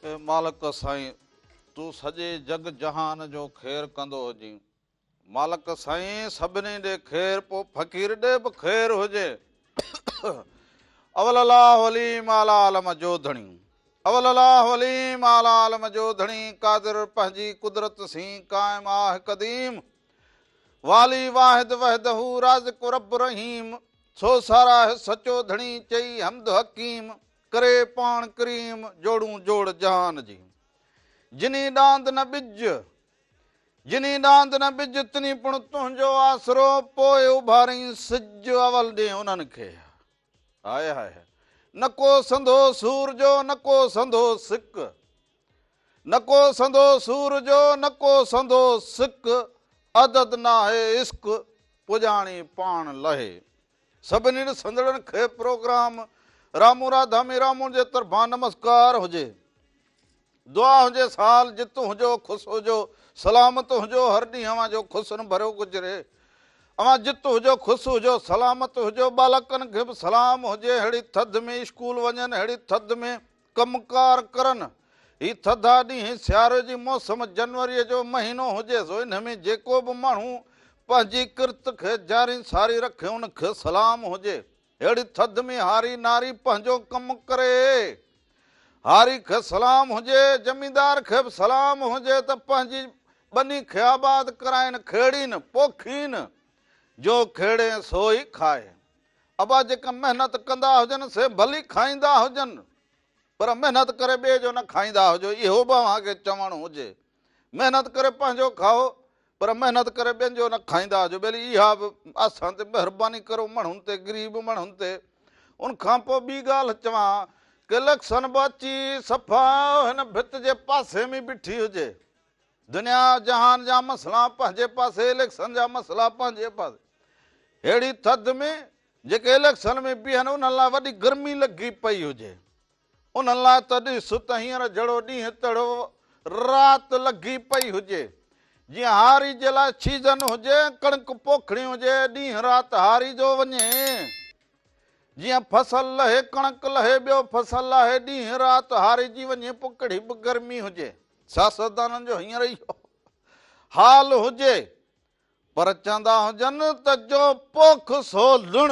ए मालिक साईं तू सॼे जग जहान जो ख़ैर कंदो हुजी। मालिक साईं सभिनी ॾे ख़ैर, पोइ फ़क़ीर ॾे बि ख़ैर हुजे। अवल अलाह वली माला आलम जो धणी, अवल अलाह वली माला आलम जो धणी, कादिर पंहिंजी कुदरत सी क़ाइम आहे क़दीम, वाली वाहिद वहदहू राज़िक़ रब रहीम, सो सारा है सचो धणी चई हमद हकीम, करे पाण करीम जोड़ू जोड़ जहान जी। जिनी डांद न बिज, जिनी डांद न बिज तिनी पुण तुंहिंजो आसरो, पोइ उभारी सिज अवल ॾे उन्हनि खे। हाय हाय, न को संदो सूर जो न को संदो सिक, न को संदो सूर जो न को संदो सिक, अदद नाहे इश्क पुॼाणी पाण लहे। सभिनी संदड़नि खे प्रोग्राम रामू राधा में रामू जे तरफ़ां नमस्कार हुजे। दुआ हुजे साल जितु हुजो ख़ुशि हुजो, सलामत हुजो, हर ॾींहुं अवां जो ख़ुशि भरियो गुज़रे। अवां जितु हुजो ख़ुशि हुजो, सलामत हुजो, बालकनि खे बि सलाम हुजे। अहिड़ी थधि में स्कूल वञनि, अहिड़ी थधि में कमकार करनि। ही थधा ॾींहुं सियारे जी मौसम, जनवरीअ जो महीनो हुजे सो, इन में जेको बि माण्हू पंहिंजी किरत खे जारी सारी रखे उनखे सलाम हुजे। अहिड़ी थधि में हारी नारी पंहिंजो कमु करे, हारी खे सलाम हुजे। ज़मींदार खे बि सलाम हुजे त पंहिंजी बनी खे आबाद कराइनि, खेड़ीनि पोखीनि, जो खेड़े सो ई खाए। अबा जेका महिनत कंदा हुजनि से भली खाईंदा हुजनि, पर महिनत करे ॿिए जो न खाईंदा हुजो, इहो बि अव्हांखे चवणु हुजे। महिनत करे पंहिंजो खाओ, पर महिनत करे ॿियनि जो न खाईंदा हुजो। भली इहा बि असां ते महिरबानी करो, माण्हुनि ते, ग़रीब माण्हुनि ते। उनखां पोइ ॿी ॻाल्हि चवां कि इलेक्शन बि अची सफ़ा हिन भित जे पासे में बीठी हुजे। दुनिया जहान जा मसइला पंहिंजे पासे, इलेक्शन जा मसइला पंहिंजे पासे। अहिड़ी थधि में जेके इलेक्शन में बीहनि उन्हनि लाइ वॾी गर्मी लॻी पई हुजे। उन्हनि लाइ त ॾिस त हींअर जहिड़ो ॾींहुं तहिड़ो राति लॻी पई हुजे। जीअं हारी जे लाइ सीज़न हुजे, कणिक पोखणी हुजे, ॾींहुं राति हारी जो वञे। जीअं फसल लहे कणिक लहे, ॿियो फसल लहे ॾींहुं राति हारी जी वञे, पोइ कहिड़ी बि गर्मी हुजे। सियासतदाननि जो हींअर इहो हाल हुजे। पर चवंदा हुजनि त जो पोख सो लुण,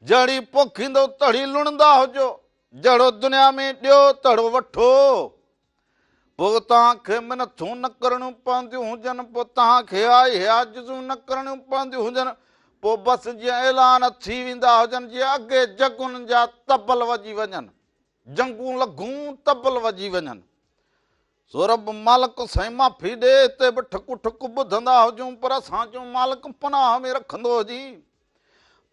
जहिड़ी पोखींदो तहिड़ी लुणंदा हुजो। जहिड़ो दुनिया में ॾियो तहिड़ो वठो। पोइ तव्हांखे मिनथूं न करणियूं पवंदियूं हुजनि, पोइ तव्हांखे आहे आजिज़ूं न करणियूं पवंदियूं हुजनि। पोइ बसि जीअं ऐलान थी वेंदा हुजनि, जीअं अॻे जगुनि जा तबल वॼी वञनि, जंगूं लघूं तबल वॼी वञनि। सो रब मालिक साईं माफ़ी ॾे, हिते बि ठुक ठुक ॿुधंदा हुजूं, पर असांजो मालिक पनाह में रखंदो हुजी।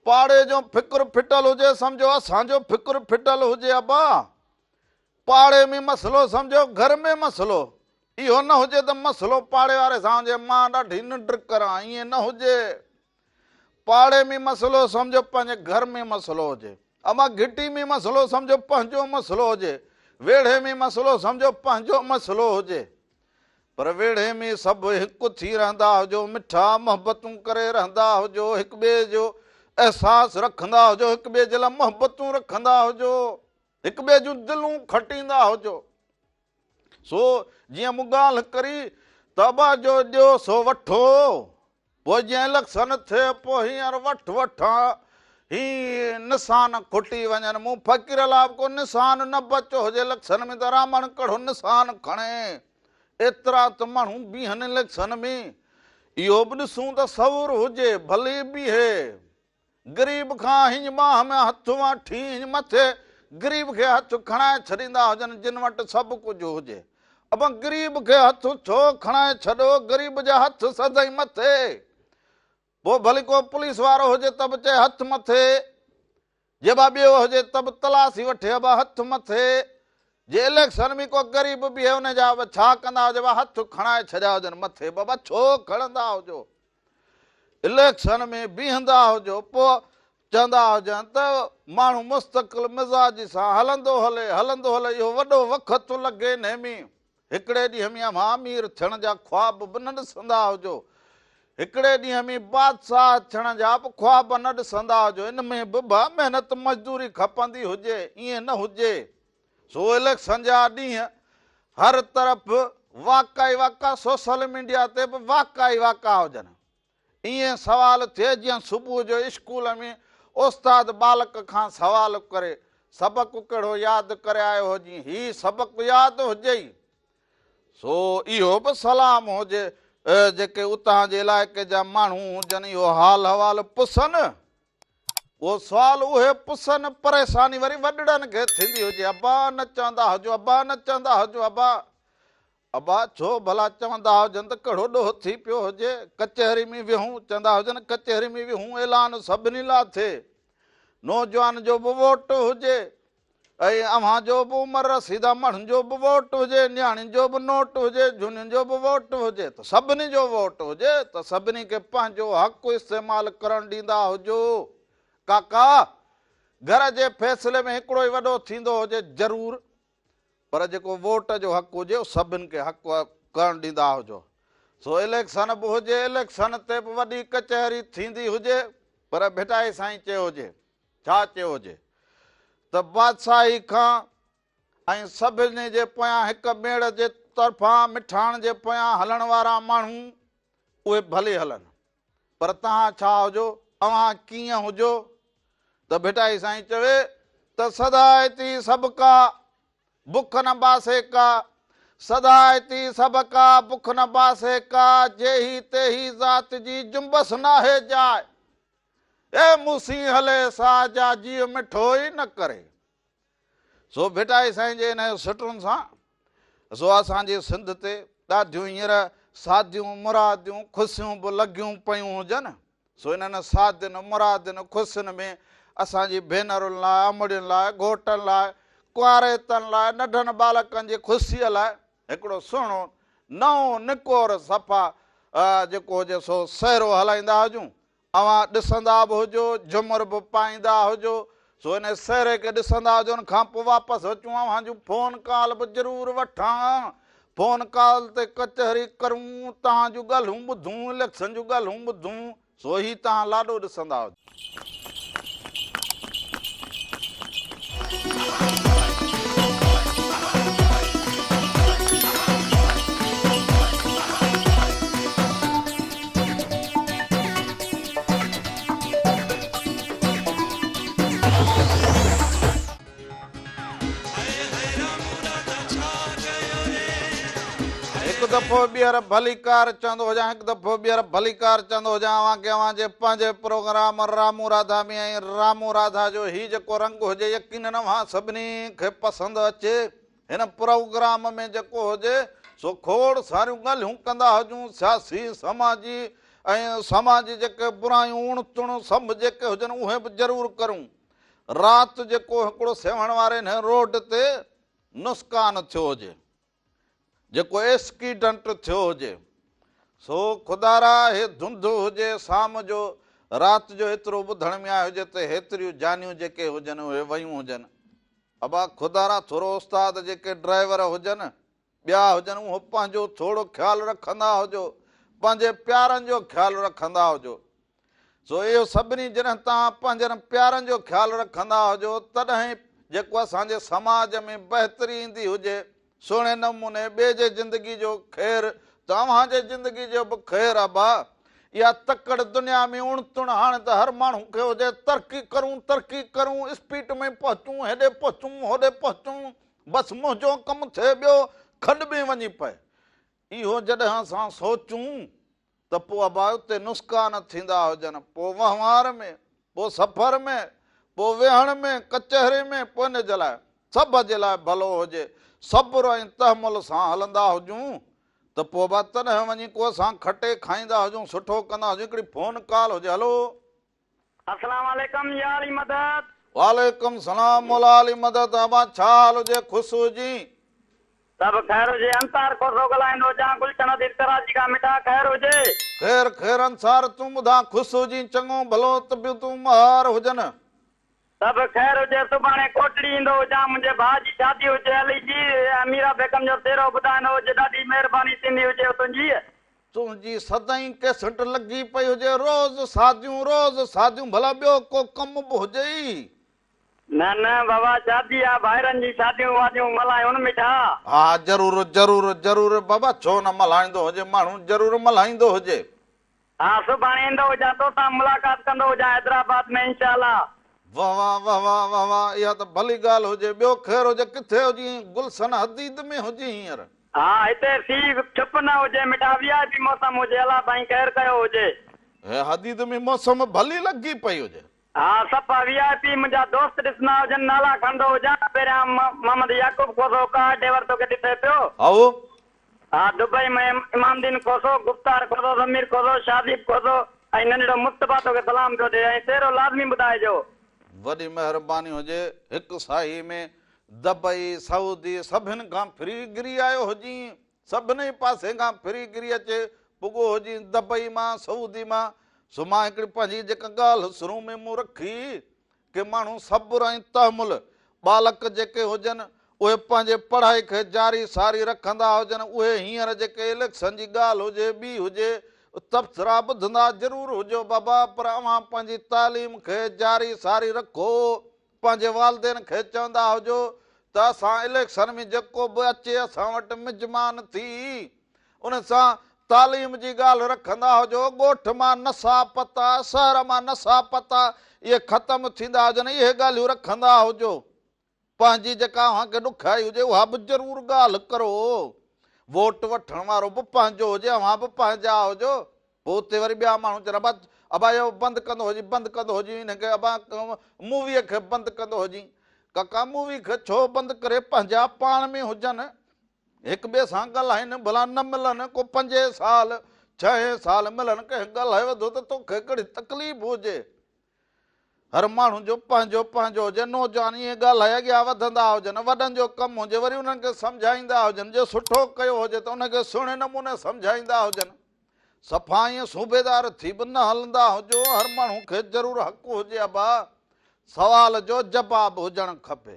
पाड़े जो फिक्र फिटल हुजे, सम्झो असांजो फिक्र फिटल हुजे। अबा पाड़े में मसइलो सम्झो घर में मसइलो, इहो न हुजे त मसइलो पाड़े वारे सां हुजे मां ॾाढी निंड करां, ईअं न हुजे। पाड़े में मसइलो सम्झो पंहिंजे घर में मसइलो हुजे। अमा घिटी में मसइलो सम्झो पंहिंजो मसइलो हुजे। वेढ़े में मसइलो सम्झो पंहिंजो मसइलो हुजे। पर वेढ़े में सभु हिकु थी रहंदा हुजो, मिठा मोहबतूं करे रहंदा हुजो, हिक ॿिए जो अहसासु रखंदा हुजो, हिक ॿिए जे लाइ मोहबतूं रखंदा हुजो, हिक ॿिए जूं दिलूं खटींदा हुजो। सो जीअं मूं ॻाल्हि करी त अबा जो ॾियो सो वठो। पोइ जीअं इलेक्शन थिए पोइ हींअर वठि वठां ही निशान खुटी वञनि। मूं फ़क़ीर लाइ को निशान न बचियो हुजे इलेक्शन में, त रामण कहिड़ो निशान खणे। एतिरा त माण्हू बीहनि इलेक्शन में, इहो बि ॾिसूं त सवुर हुजे, भली बीहे। ग़रीब खां हिंज बांह में हथु वठी हिंज मथे ग़रीब खे हथु खणाए छॾींदा हुजनि, जिन वटि सभु कुझु हुजे। अब ग़रीब खे हथु छो खणाए छॾो, ग़रीब जा हथ सदाईं मथे। पोइ भली को पुलिस वारो हुजे त बि चए हथु मथे, जे बा ॿियो हुजे त बि तलाशी वठे अबा हथु मथे। जे इलेक्शन में को ग़रीब बीहे हुनजा छा कंदा हुजे, हथु खणाए छॾिया हुजनि मथे। बाबा छो खणंदा हुजो, इलेक्शन में बीहंदा हुजो। पोइ चवंदा हुजनि त माण्हू मुस्तक़िल मिज़ाज सां हलंदो हले हलंदो हले, इहो वॾो वक़्तु लॻे नेमी। हिकिड़े ॾींहं में अमीर थियण जा ख़्वाब बि न ॾिसंदा हुजो, हिकिड़े ॾींहं में बादशाह थियण जा बि ख़्वाब न ॾिसंदा हुजो। इन में बि महिनत मज़दूरी खपंदी हुजे, ईअं न हुजे। सो इलेक्शन जा ॾींहं हर तरफ़ वाका ई वाका, सोशल मीडिया ते बि वाका ई वाका हुजनि। ईअं सवाल थिए जीअं सुबुह जो स्कूल में उस्ताद बालक खां सवाल करे सबक़ु कहिड़ो यादि करे आयो हुजे, ही सबक़ु यादि हुजे ई। सो इहो बि सलाम हुजे जेके उतां जे इलाइक़े जा माण्हू हुजनि, इहो हाल हवाल पुछनि, उहो सुवाल उहे पुछनि। परेशानी वरी वॾड़नि खे थींदी हुजे, अबा न चवंदा हुजो, अबा न चवंदा हुजो, अबा अबा छो भला चवंदा हुजनि त कहिड़ो ॾोह थी पियो हुजे। कचहरी में विहूं, चवंदा हुजनि कचहरी में विहूं, ऐलान सभिनी लाइ थिए, नौजवान जो बि वोट हुजे, ऐं अव्हां जो बि उमिरि रसीदा माण्हुनि जो बि वोट हुजे, नियाणियुनि जो बि नोट हुजे, झुनियुनि जो बि वोट हुजे, त सभिनी जो वोट हुजे, त सभिनी खे पंहिंजो हक़ु इस्तेमालु करणु ॾींदा हुजो। काका घर जे फ़ैसिले में हिकिड़ो ई वॾो थींदो हुजे ज़रूरु, पर जेको वोट जो हक़ु हुजे उहो सभिनि खे हक़ु करणु ॾींदा हुजो। सो इलेक्शन बि हुजे, इलेक्शन ते बि वॾी कचहरी थींदी हुजे, पर भिटाई साईं चयो हुजे, छा चयो हुजे त बादशाही खां ऐं सभिनी जे पोयां हिक ॿेड़ जे तरफ़ां मिठाण जे पोयां हलण वारा माण्हू उहे भले हलनि, पर तव्हां छा हुजो, अव्हां कीअं हुजो। त भिटाई साईं चवे त सदायती सबका बुख न बासे का, सदायती सबका बुख न बासे का, जेही तेही ज़ात जी जुंबस नाहे जाए, ए मूसी हले साजा जीव मिठो ई न करे। सो भिटाई साईं जे इन सुठुनि सां सो असांजे सिंध ते ॾाढियूं हींअर सादियूं मुरादियूं ख़ुशियूं बि लॻियूं पियूं हुजनि। सो इन्हनि सादियुनि मुरादियुनि ख़ुशियुनि में असांजी भेनरुनि लाइ, अमड़ियुनि लाइ, घोटनि लाइ, कुंवारेतनि लाइ, नंढनि बालकनि जी ख़ुशीअ लाइ हिकिड़ो सुहिणो नओं निकोर सफ़ा जेको हुजे सो सहरो हलाईंदा हुजूं। अव्हां ॾिसंदा बि हुजो, झुमर बि पाईंदा हुजो, सो इन सहरे खे ॾिसंदा हुजो, उन खां पोइ वापसि अचूं, अव्हां जूं फ़ोन कॉल बि ज़रूरु वठां, फ़ोन कॉल ते कचहरी करूं, तव्हां जूं ॻाल्हियूं ॿुधूं, इलेक्शन जूं ॻाल्हियूं ॿुधूं, सो ही तव्हां लाॾो ॾिसंदा हुजो। हिकु दफ़ो ॿीहर भलीकार चवंदो हुजां, हिकु दफ़ो ॿीहर भलीकार चवंदो हुजां अव्हां खे, अव्हां जे पंहिंजे प्रोग्राम रामू राधा में, ऐं रामू राधा जो ही जेको रंग हुजे यकीनन अव्हां सभिनी खे पसंदि अचे। हिन प्रोग्राम में जेको हुजे सो खोड़ सारियूं ॻाल्हियूं कंदा हुजूं, सियासी समाजी ऐं समाजी जेके बुरायूं उण तुण सभु जेके हुजनि उहे बि ज़रूरु करूं। राति जेको हिकिड़ो सेवण वारे हिन रोड ते नुस्कान थियो हुजे, जेको एक्सीडेंट थियो हुजे, सो खुदारा हे धुंध हुजे शाम जो, राति जो एतिरो ॿुधण में आयो हुजे त हेतिरियूं जानियूं जेके हुजनि उहे वयूं हुजनि। अबा खुदारा थोरो उस्ताद जेके ड्राइवर हुजनि ॿिया हुजनि उहो पंहिंजो थोरो ख़्यालु रखंदा हुजो, पंहिंजे प्यारनि जो ख़्यालु रखंदा हुजो। सो इहो सभिनी जॾहिं तव्हां पंहिंजनि प्यारनि जो ख़्यालु रखंदा हुजो तॾहिं जेको असांजे समाज में बहितरी ईंदी हुजे, सुहिणे नमूने ॿिए जे ज़िंदगी जो ख़ैरु तव्हांजे ज़िंदगी जो बि ख़ैरु। अबा इहा तकड़ दुनिया में उण तुण हाणे त हर माण्हू खे हुजे, तरक़ी करूं, स्पीड में पहुचूं, हेॾे पहुचूं, होॾे पहुचूं, बसि मुंहिंजो कमु थिए, ॿियो खॾ में वञी पए। इहो जॾहिं असां सोचूं त पोइ अबा उते नुस्कान थींदा हुजनि, पोइ वहिंवार में, पोइ सफ़र में, पोइ वेहण में, कचहरी में, पोइ इन जे लाइ सभ जे लाइ भलो हुजे, सब्र ऐं तहमुल सां हलंदा हुजूं त पोइ बा तॾहिं वञी को असां खटे खाईंदा हुजूं, सुठो कंदा हुजूं। हिकिड़ी फ़ोन कॉल हुजे। हलो, अस्सलाम वालेकुम या अली मदद। वालेकुम सलाम मौला अली मदद। अबा छा हाल हुजे? ख़ुशि हुजी? सब खैर हुजे। अंसार को ॻाल्हाईंदो जा गुलशन दिल कराची का मिठा खैर हुजे। खैर अंसार तूं ॿुधा? ख़ुशि हुजी, चङो भलो तबियतूं महार हुजनि? सब खैर हुजे। सुभाणे कोटड़ी ईंदो हुजां, मुंहिंजे भाउ जी शादी हुजे अली जी, अमीरा बेगम जो तेरो ॿुधाईंदो हुजे, ॾाढी महिरबानी थींदी हुजे तुंहिंजी सदाईं कैसेट लॻी पई हुजे, रोज़ सादियूं भला ॿियो को कमु बि हुजे ई? न न बाबा शादी आहे भाइरनि जी शादियूं वादियूं मल्हायूं उनमें छा। हा ज़रूरु ज़रूरु ज़रूरु बाबा, छो न मल्हाईंदो हुजे माण्हू, ज़रूरु मल्हाईंदो हुजे। हा सुभाणे ईंदो हुजां तोसां मुलाक़ात कंदो हुजां हैदराबाद में इंशाअल्लाह। वाह वाह वाह वाह वाह वाह, इहा त भली ॻाल्हि हुजे। ॿियो ख़ैर हुजे, किथे हुजी? गुलशन हदीद में हुजी हींअर? हा हिते सी चुप न हुजे, मिठा वीआईपी मौसम हुजे, अलाह साईं ख़ैर कयो हुजे। हे हदीद में मौसम भली लॻी पई हुजे। हा सफ़ा वीआईपी मुंहिंजा दोस्त ॾिसंदा हुजनि, नाला खणंदो हुजां। पहिरियां मोहम्मद याकूब खोसो का डेवर तोखे ॾिसे पियो। आओ हा दुबई में इमामदीन खोसो, गुफ्तार खोसो, ज़मीर खोसो, शादीब खोसो ऐं नंढड़ो मुस्तफा तोखे सलाम पियो ॾे ऐं तेरो लाज़मी ॿुधाइजो। वॾी महिरबानी हुजे। हिकु साही में दुबई सऊदी सभिनि खां फ्री गिरी आयो हुजी, सभिनी पासे खां फ्री गिरी अचे पुॻो हुजी दुबई मां सऊदी मां। सो मां हिकिड़ी पंहिंजी जेका ॻाल्हि शुरू में मूं रखी कि माण्हू सब्र ऐं तहमुल, बालक जेके हुजनि उहे पंहिंजे पढ़ाई खे जारी सारी रखंदा हुजनि। उहे हींअर जेके इलेक्शन जी ॻाल्हि हुजे ॿी हुजे तबसरा ॿुधंदा ज़रूरु हुजो बाबा, पर अव्हां पंहिंजी तालीम खे जारी सारी रखो। पंहिंजे वालदेन खे चवंदा हुजो त असां इलेक्शन में जेको बि अचे असां वटि मिजमान थी, उन सां तालीम जी ॻाल्हि रखंदा हुजो। ॻोठ मां नशा पता, शहर मां नशा पता इहे ख़तमु थींदा हुजनि, इहे ॻाल्हियूं रखंदा हुजो। पंहिंजी जेका अव्हांखे ॾुखियाई हुजे उहा बि ज़रूरु ॻाल्हि करो। वोट वठण वारो बि पंहिंजो हुजे, अव्हां बि पंहिंजा हुजो। पोइ उते वरी ॿिया माण्हू चवनि अबा इहो बंदि कंदो हुजी, बंदि कंदो हुजी, हिनखे अबा मूवीअ खे बंदि कंदो हुजी। काका मूवी खे छो बंदि करे? पंहिंजा पाण में हुजनि, हिक ॿिए सां ॻाल्हाइनि, भला न मिलनि, को 5 साल 6 साल मिलनि, कंहिं ॻाल्हाए वधो त तोखे कहिड़ी तकलीफ़ हुजे। हर माण्हू जो पंहिंजो पंहिंजो हुजे। नौजवान ईअं ॻाल्हाए अॻियां वधंदा हुजनि, वॾनि जो कमु हुजे, वरी उन्हनि खे सम्झाईंदा हुजनि। जो सुठो कयो हुजे त उनखे सुहिणे नमूने सम्झाईंदा हुजनि। सफ़ा ईअं सूबेदार थी बि न हलंदा हुजो। हर माण्हू खे ज़रूरु हक़ु हुजे अबा सवाल जो जवाबु हुजणु खपे।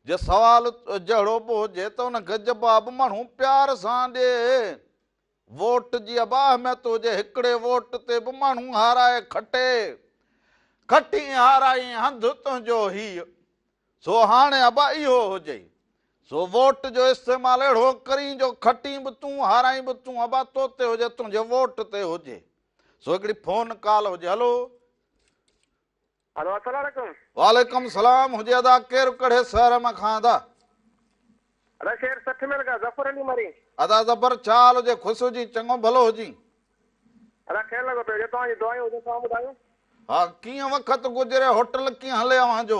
जे सवाल जहिड़ो बि हुजे त उनखे जवाबु माण्हू प्यार सां ॾिए। वोट जी अबा अहमियत हुजे। हिकिड़े वोट ते बि माण्हू हाराए खटे, खटी हाराई हंधु तुंहिंजो हीउ। सो हाणे अबा इहो हुजे। सो वोट जो इस्तेमालु अहिड़ो करी जो खटी बि तूं, हाराई बि तूं, अबा तो ते हुजे, तुंहिंजे वोट ते हुजे। सो हिकिड़ी फोन कॉल हुजे। हलो हलो अस्सलाम वालेकुम। वालेकुम सलाम हुजे। अदा केरु कहिड़े शहर मां खां अदा? अदा शेर 60 में लगा जफर अली मरी। अदा ज़बर चाल हुजे, ख़ुशि हुजी, चङो भलो हुजी। अदा ख़ैर लॻो पियो, तव्हांजी दुआयूं हुजे, तव्हां ॿुधायो। हा कीअं वक़्तु गुज़रे? होटल कीअं हले अव्हां जो?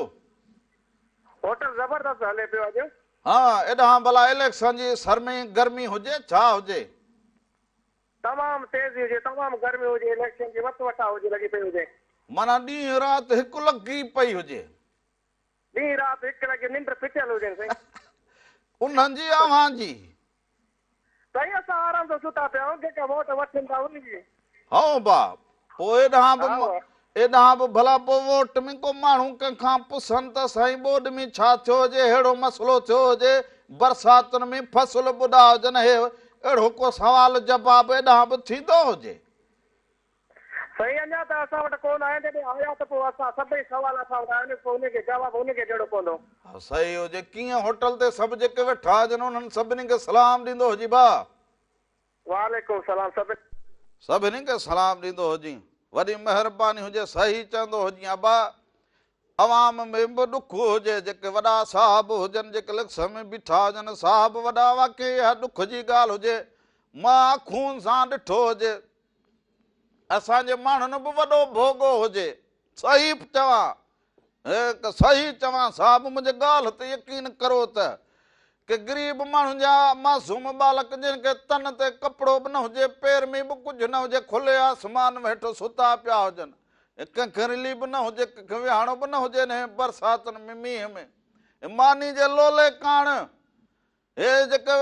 होटल ज़बरदस्त हले पियो अॼु। हाँ एॾां भला इलेक्शन जी सरमी गर्मी हुजे छा हुजे? तमामु तेज़ी हुजे, तमामु गर्मी हुजे, इलेक्शन जी वट वठा हुजे, लॻी पई हुजे। माना ॾींहुं राति हिकु लॻी पई हुजे। ॾींहुं राति हिकु लॻे निंड फिटियल हुजे साईं। उन्हनि जी अव्हां जी? साईं असां आराम सां सुता पिया आहियूं, जेका वोट वठनि था उन जी। हाँ बा पोइ एॾां बि भला पोइ वोट में को माण्हू कंहिंखां पुछनि त साईं ॿोॾि में छा थियो हुजे, अहिड़ो मसइलो थियो हुजे, बरसातुनि में फसल ॿुॾा हुजनि, हे अहिड़ो को सवाल जवाबु एॾां बि थींदो हुजे? साईं अञा त असां वटि कोन आया, जॾहिं आया त पोइ असां सभई सवाल असां वटि आया, पोइ उनखे जवाबु उनखे ॾियणो पवंदो। हा सही हुजे। कीअं होटल ते सभु जेके वेठा हुजनि उन्हनि सभिनी खे सलाम ॾींदो हुजी भाउ? वालेकुम सलाम। सभिनी खे सलाम ॾींदो हुजी। वॾी महिरबानी हुजे। सही चवंदो हुजी अबा अवाम में बि ॾुख हुजे। जेके वॾा साहब हुजनि, जेके इलेक्शन में बीठा हुजनि, साहब वॾा, वाकई इहा ॾुख जी ॻाल्हि हुजे। मां खून सां ॾिठो हुजे। असांजे माण्हुनि बि वॾो भोॻो हुजे। सही चवां, सही चवां साहब, मुंहिंजे ॻाल्हि ते यकीन करो त कि ग़रीब माण्हुनि जा मासूम बालक जिनखे तन ते कपिड़ो बि न हुजे, पेर में बि कुझु न हुजे, खुले आसमान में हेठि सुता पिया हुजनि, कंहिंखे रिली बि न हुजे, कंहिंखे विहाणो बि न हुजे हिन बरसातुनि में, मींहं में, मानी जे लोले काण हे जेके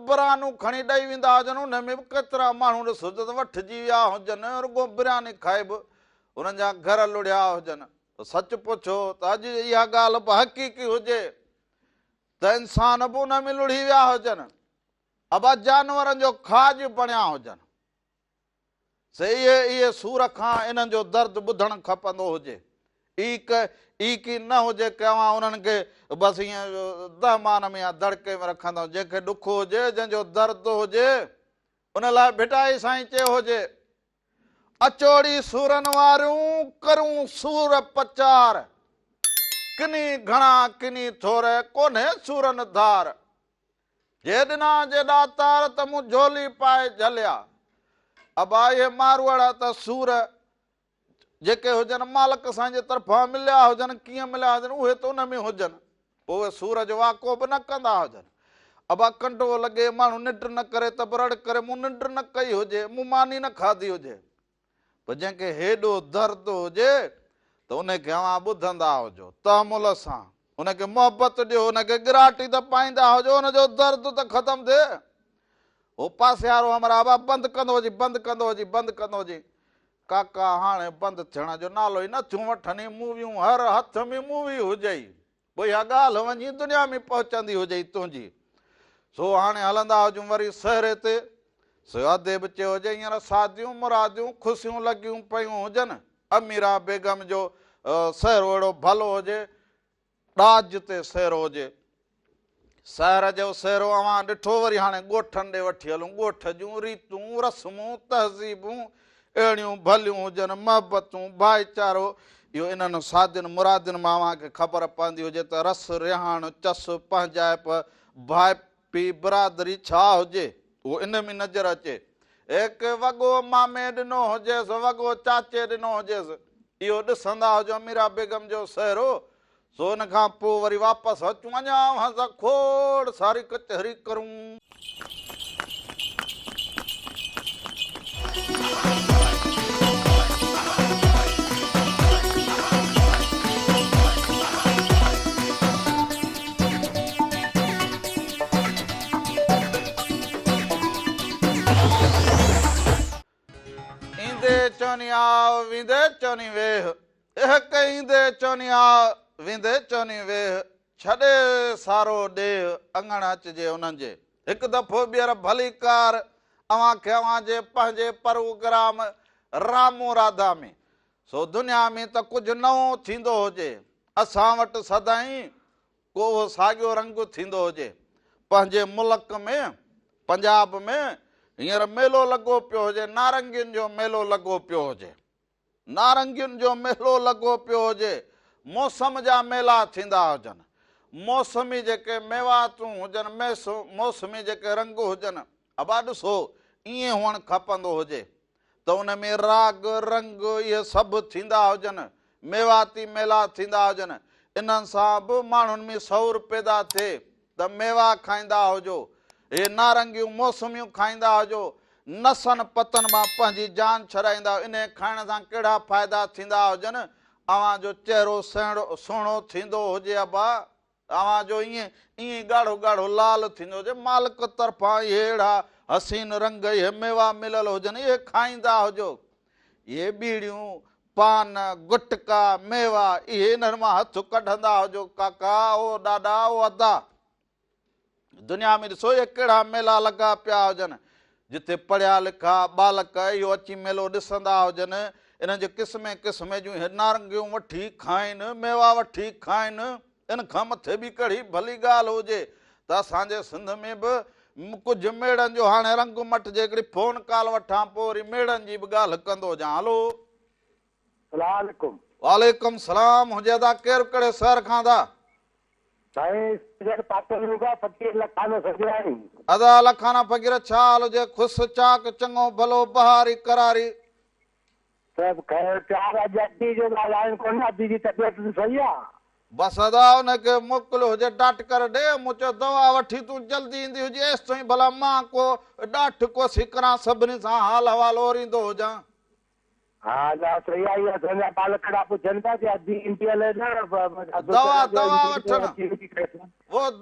बिरानूं खणी ॾेई वेंदा हुजनि, उन में बि केतिरा माण्हू ॾिसो त वठिजी विया हुजनि, रुॻो बिरयानी खाए बि उन्हनि जा घर लुड़िया हुजनि। सच पुछो त अॼु इहा ॻाल्हि बि हक़ीक़ी हुजे त इंसान बि उन में लुड़ी विया हुजनि, अबा जानवरनि जो खाज बणिया हुजनि। से इहे सूर खां इन्हनि जो दर्द ॿुधणु खपंदो हुजे। ई की न हुजे कि अवां उन्हनि खे बसि ईअं दहमान में या दड़के में रखंदा जंहिंखे ॾुख हुजे जंहिंजो दर्द हुजे उन लाइ भिटाई साईं चयो हुजे अचोड़ी सूरनि वारियूं करूं सूर पचार किनी घणा किनी थोरे कोन्हे सूरनि धार जे ॾिना जे ॾातार त मूं झोली पाए झलिया अबा इहे मारवाड़ा त सूर जेके हुजनि मालिक असांजे तरफ़ां मिलिया हुजनि कीअं मिलिया हुजनि उहे त उन में हुजनि उहे सूर जो वाको बि न कंदा हुजनि अबा कंडो लॻे माण्हू निंड न करे त बरड़ करे मूं निंड न कई हुजे मूं मानी न खाधी हुजे पर जंहिंखे हेॾो दर्द हुजे त उनखे अवां ॿुधंदा हुजो तहमुल सां उनखे मोहबत ॾियो उनखे गिराटी त पाईंदा हुजो उनजो दर्द त ख़तमु थिए उहो पासे वारो हमारा अबा बंदि कंदो हुजे बंदि कंदो हुजे बंदि कंदो हुजे काका हाणे बंदि थियण जो नालो ई नथियूं वठनि मूवियूं हर हथ में मूवी हुजे पोइ इहा ॻाल्हि वञी दुनिया में पहुचंदी हुजे तुंहिंजी सो हाणे हलंदा हुजूं वरी सहरे ते अधे बि चयो हुजे हींअर शादियूं मुरादियूं ख़ुशियूं लॻियूं पियूं हुजनि अमीरा बेगम जो सहरो अहिड़ो भलो हुजे ॾाज ते सहरो हुजे शहर जो सहरो अवां ॾिठो वरी हाणे ॻोठनि ॾे वठी हलूं ॻोठ जूं रीतूं रस्मूं तहज़ीबूं अहिड़ियूं भलियूं हुजनि मोहबतूं भाईचारो इहो इन्हनि शादियुनि मुरादियुनि मां अव्हांखे ख़बर पवंदी हुजे त रस रिहाण चस पंहिंजाइप भाई पी बिरादरी छा हुजे उहो इन में नज़र अचे हिकु वॻो मामे ॾिनो हुजेसि वॻो चाचे ॾिनो हुजेसि इहो ॾिसंदा हुजो मीरा बेगम जो सहरो सो हुन खां पोइ वरी वापसि अचूं अञा हंस खोड़ सारी कचहरी करूं चवनी आ विंदे चवनी वेह एक ईंदे चवनी आ विंदे चवनी वेह छॾे सारो ॾेह अङण अचिजे उन्हनि जे हिकु दफ़ो ॿीहर भली कार अव्हांखे अव्हांजे पंहिंजे प्रोग्राम रामू राधा में सो दुनिया में त कुझु नओं थींदो हुजे असां वटि सदाईं को साॻियो रंग थींदो हुजे पंहिंजे मुल्क में पंजाब में हींअर मेलो लॻो पियो हुजे नारंगियुनि जो मेलो लॻो पियो हुजे नारंगियुनि जो मेलो लॻो पियो हुजे मौसम जा मेला थींदा हुजनि मौसमी जेके मेवातूं हुजनि मौसमी जेके रंग हुजनि अबा ॾिसो ईअं हुअणु खपंदो हुजे त उन में राग रंग इहे सभु थींदा हुजनि मेवाती मेला थींदा हुजनि इन्हनि सां बि माण्हुनि में शौर पैदा थिए त मेवा खाईंदा हुजो हे नारंगियूं मौसमियूं खाईंदा हुजो नसन पतन मां पंहिंजी जान छॾाईंदा इन खाइण सां कहिड़ा फ़ाइदा थींदा हुजनि अव्हांजो चहिरो सुहिणो थींदो हुजे अबा अव्हांजो ईअं ॻाढ़ो ॻाढ़ो लाल थींदो हुजे मालिक तरफ़ां इहे अहिड़ा हसीन रंग इहे मेवा मिलियल हुजनि इहे खाईंदा हुजो इहे बीड़ियूं पान गुटका मेवा इहे इन्हनि मां हथु कढंदा हुजो काका ओ ॾाॾा ओ अदा दुनिया में ॾिसो इहे कहिड़ा मेला लॻा पिया हुजनि जिते पढ़िया लिखा बालक इहो अची मेलो ॾिसंदा हुजनि इन जे क़िस्मे क़िस्मे जूं नारंगियूं वठी खाइनि मेवा वठी खाइनि इन खां मथे बि कहिड़ी भली ॻाल्हि हुजे त असांजे सिंध में बि कुझु मेड़नि जो हाणे रंग मटिजे हिकिड़ी फोन कॉल वठां पोइ वरी मेड़नि जी बि ॻाल्हि कंदो हुजां हलो वालेकुम सलाम हुजे अदा केरु कहिड़े शहर खां था अदा लखाना फ़कीर छा हाल हुजे ख़ुशि चाक चङो भलो बहारी करारी बसि अदा हुनखे मोकिलियो हुजे डाट कर ॾे मूं चयो दवा वठी तूं जल्दी ईंदी हुजे एसि ताईं भला मां को ॾाठ कोसी करां सभिनी सां हाल अहिवाल ओरींदो हुजां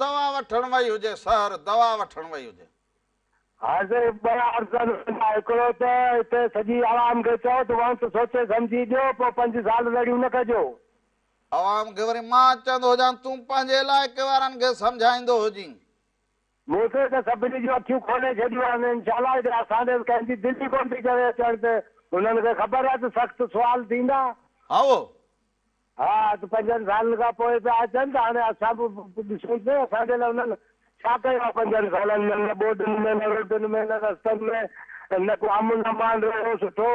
दवा वठण वई हुजे शहर दवा वठण वई हुजे सॼी आवाम खे चओ त सोचे सम्झी ॾियो पोइ 5 साल लड़ियूं न कजो आवाम खे वरी मां चवंदो हुजां तूं पंहिंजे इलाइक़े वारनि खे सम्झाईंदो हुजी मूं त सभिनी जूं अखियूं खोले छॾियूं आहिनि इनशाला असांजे कंहिंजी दिलि कोन थी करे अचण ते उन्हनि खे ख़बर आहे त सख़्तु सुवाल थींदा हाँ तो 5 सालनि खां पोइ पिया अचनि त हाणे असां बि ॾिसूं पिया असांजे लाइ उन्हनि छा कयो आहे 5 सालनि में, न ॿोॾियुनि में, न रोटियुनि में, न रस्तनि में, न को अमन अमान रहियो सुठो।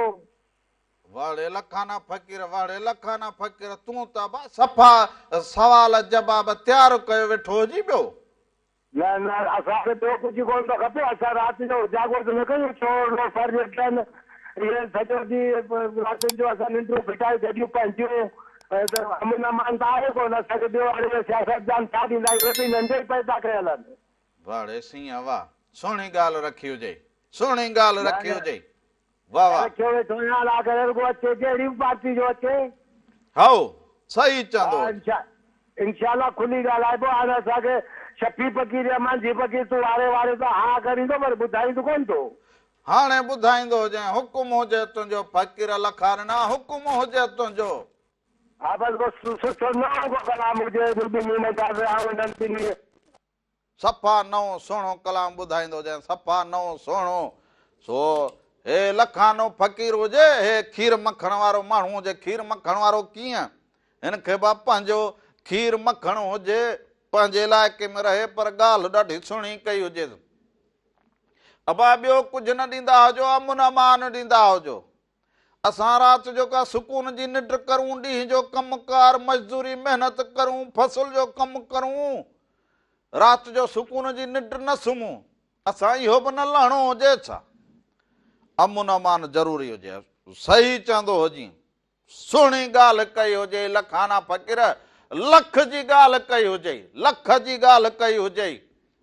वाड़े लखाना फ़कीर, वाड़े लखाना फ़कीर, तूं त बा सफ़ा सवाल जवाब तयारु कयो वेठो हुजी पियो। न न असांखे ॿियो कुझु कोन थो खपे। असां राति जो जागो न कयूं, चोर नो फर निकितनि, इहे सॼो ॾींहुं रातिनि जो असां निंड्रूं फिटाए गॾियूं पंहिंजियूं त अमन अमान त आहे कोन। असांखे ॿियो हाणे सियासतदान छा ॾींदा आहियूं, बि नंढे ई पैदा कयल आहिनि। वाड़े सिंह वाह, सुहिणी ॻाल्हि रखी हुजे, सुहिणी ॻाल्हि रखी हुजे, वाह वाह। रखियो वेठो अचे जहिड़ी बि पार्टी जो अचे। हाओ सही चवंदो। इंशाल्लाह खुली ॻाल्हाइबो। हाणे असांखे शफ़ी फ़कीर या मांझी फ़कीर तूं वारे वारे त हा करींदो पर ॿुधाईंदो कोन तो। हाणे ॿुधाईंदो हुजे, हुकुम हुजे तुंहिंजो फ़कीर लखारना, हुकुम हुजे तुंहिंजो। हा बसि सुठो नओं कलाम हुजे, सफ़ा नओं सुहिणो कलाम ॿुधाईंदो हुजे, सफ़ा नओं सुहिणो। सो हे लखानो फ़कीर हुजे, हे खीर मखण वारो माण्हू हुजे। खीर मखण वारो कीअं? हिनखे बि पंहिंजो खीर मखण हुजे, पंहिंजे इलाइक़े में रहे, पर ॻाल्हि ॾाढी सुहिणी कई हुजे। अबा ॿियो कुझु न ॾींदा हुजो, अमन अमान ॾींदा हुजो। असां राति जो का सुकून जी निंड करूं, ॾींहं जो कमकार मज़दूरी महिनत करूं, फसल जो कमु करूं, राति जो सुकून जी निंड न सुम्हूं। असां इहो बि न लहणो हुजे छा? अमन अमान ज़रूरी हुजे। सही चवंदो हुजी, सुहिणी ॻाल्हि कई हुजे लखाना फ़कीर, लख जी ॻाल्हि कई हुजे, लख जी ॻाल्हि कई हुजे।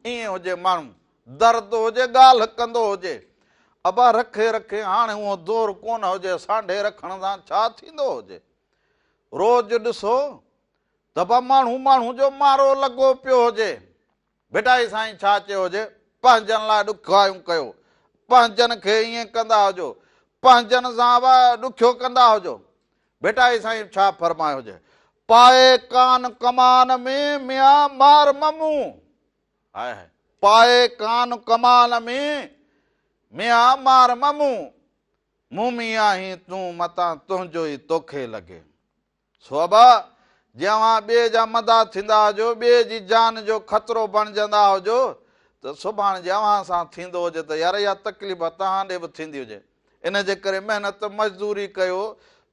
ईअं हुजे माण्हू, दर्द हुजे ॻाल्हि कंदो हुजे। अबा रखे रखे हाणे उहो दौर कोन हुजे, सांढे रखण सां छा थींदो हुजे। रोज़ ॾिसो त बा माण्हू माण्हू जो मारो लॻो पियो हुजे। बेटा साईं छा चयो हुजे, पंहिंजनि लाइ ॾुखायूं कयो, पंहिंजनि खे ईअं कंदा हुजो, पंहिंजनि सां ॾुखियो कंदा हुजो। बेटा साईं छा फरमायो हुजे, पाए कान कमान में मियां मार ममू। हाय हाय, पाए कान कमान में मियां मार ममू, मुमी आहीं तूं मतां तुंहिंजो ई तोखे लॻे। सो अबा जव्हां ॿिए जा मदा थींदा हुजो, ॿिए जी जान जो ख़तरो बणजंदा हुजो, त सुभाणे जव्हां सां थींदो हुजे त यार इहा तकलीफ़ तव्हां ॾे बि थींदी हुजे। इन जे करे महिनत मज़दूरी कयो,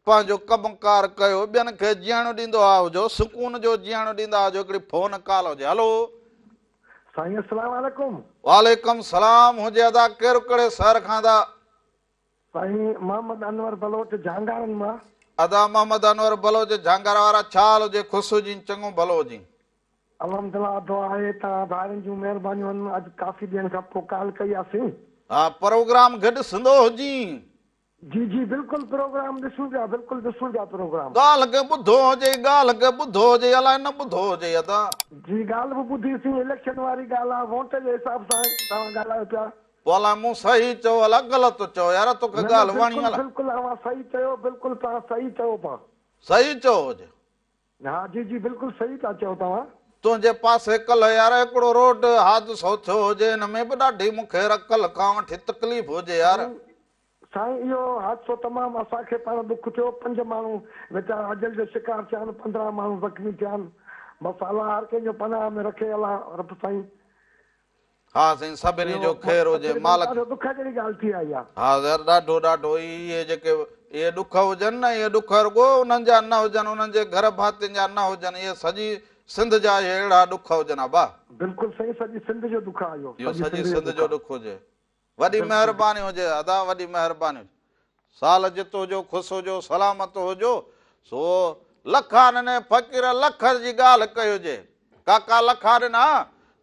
पंहिंजो कमकार कयो, ॿियनि खे जीअण ॾींदो आहे हुजो, सुकून जो जीअण ॾींदा हुजो। हिकिड़ी फोन कॉल हुजे। हलो साईं अस्सलाम वालेकुम। वालेकुम सलाम हुजे। अदा केरु कहिड़े शहर खां था? साईं मोहम्मद अनवर बलोच झांगारनि मां। अदा मोहम्मद अनवर बलोच झांगार वारा, छा हाल हुजे? ख़ुशि हुजी, चङो भलो हुजी। अल्हम्दुलिल्लाह दुआ आहे, तव्हां भाइरनि जूं महिरबानियूं आहिनि। अॼु काफ़ी ॾींहंनि खां पोइ कॉल कई आहे। हा प्रोग्राम गॾु ॾिसंदो हुजी। जी जी बिल्कुलु प्रोग्राम ॾिसूं पिया, बिल्कुलु ॾिसूं पिया प्रोग्राम। ॻाल्हि खे ॿुधो हुजे, ॻाल्हि खे ॿुधो हुजे, अलाए न ॿुधो हुजे। अदा जी ॻाल्हि बि ॿुधीसीं, इलेक्शन वारी ॻाल्हि आहे, वोट जे हिसाब सां तव्हां ॻाल्हायो पिया। पोइ अलाए मूं सही चयो अलाए ग़लति चयो यार, तोखे ॻाल्हि वणी अलाए। बिल्कुलु तव्हां सही चयो, बिल्कुलु तव्हां सही चयो पिया। सही चयो हुजे। हा जी जी बिल्कुलु सही था चयो तव्हां। तुंहिंजे पासे कल्ह यार हिकिड़ो रोड हादसो थियो हुजे, हिन में बि ॾाढी मूंखे कल्ह खां वठी तकलीफ़ हुजे यार। साईं इहो हादसो तमामु असांखे पाण दुख थियो। 5 माण्हू वीचारा अजल जो शिकार थिया आहिनि, 15 माण्हू ज़ख़्मी थिया आहिनि। बसि अलाह हर कंहिंजो पनाह में रखे अलाह रब साईं। हा साईं, सभिनी जो ख़ैर हुजे, मालिक। दुख जहिड़ी ॻाल्हि थी आहे। हा यार ॾाढो ॾाढो इहे जेके इहे ॾुख हुजनि न, इहे ॾुख रुॻो उन्हनि जा न हुजनि, उन्हनि जे घर भातियुनि जा न हुजनि, इहे सॼी सिंध जा अहिड़ा ॾुख हुजनि। अबा बिल्कुलु सही, सॼी सिंध जो दुख आहे इहो, सॼी सिंध जो ॾुख हुजे। वॾी महिरबानी हुजे अदा, वॾी महिरबानी हुजे। साल जितो हुजो, ख़ुशि हुजो, सलामत हुजो। सो लखाननि फ़कीर लख जी ॻाल्हि कई हुजे। काका लखाननि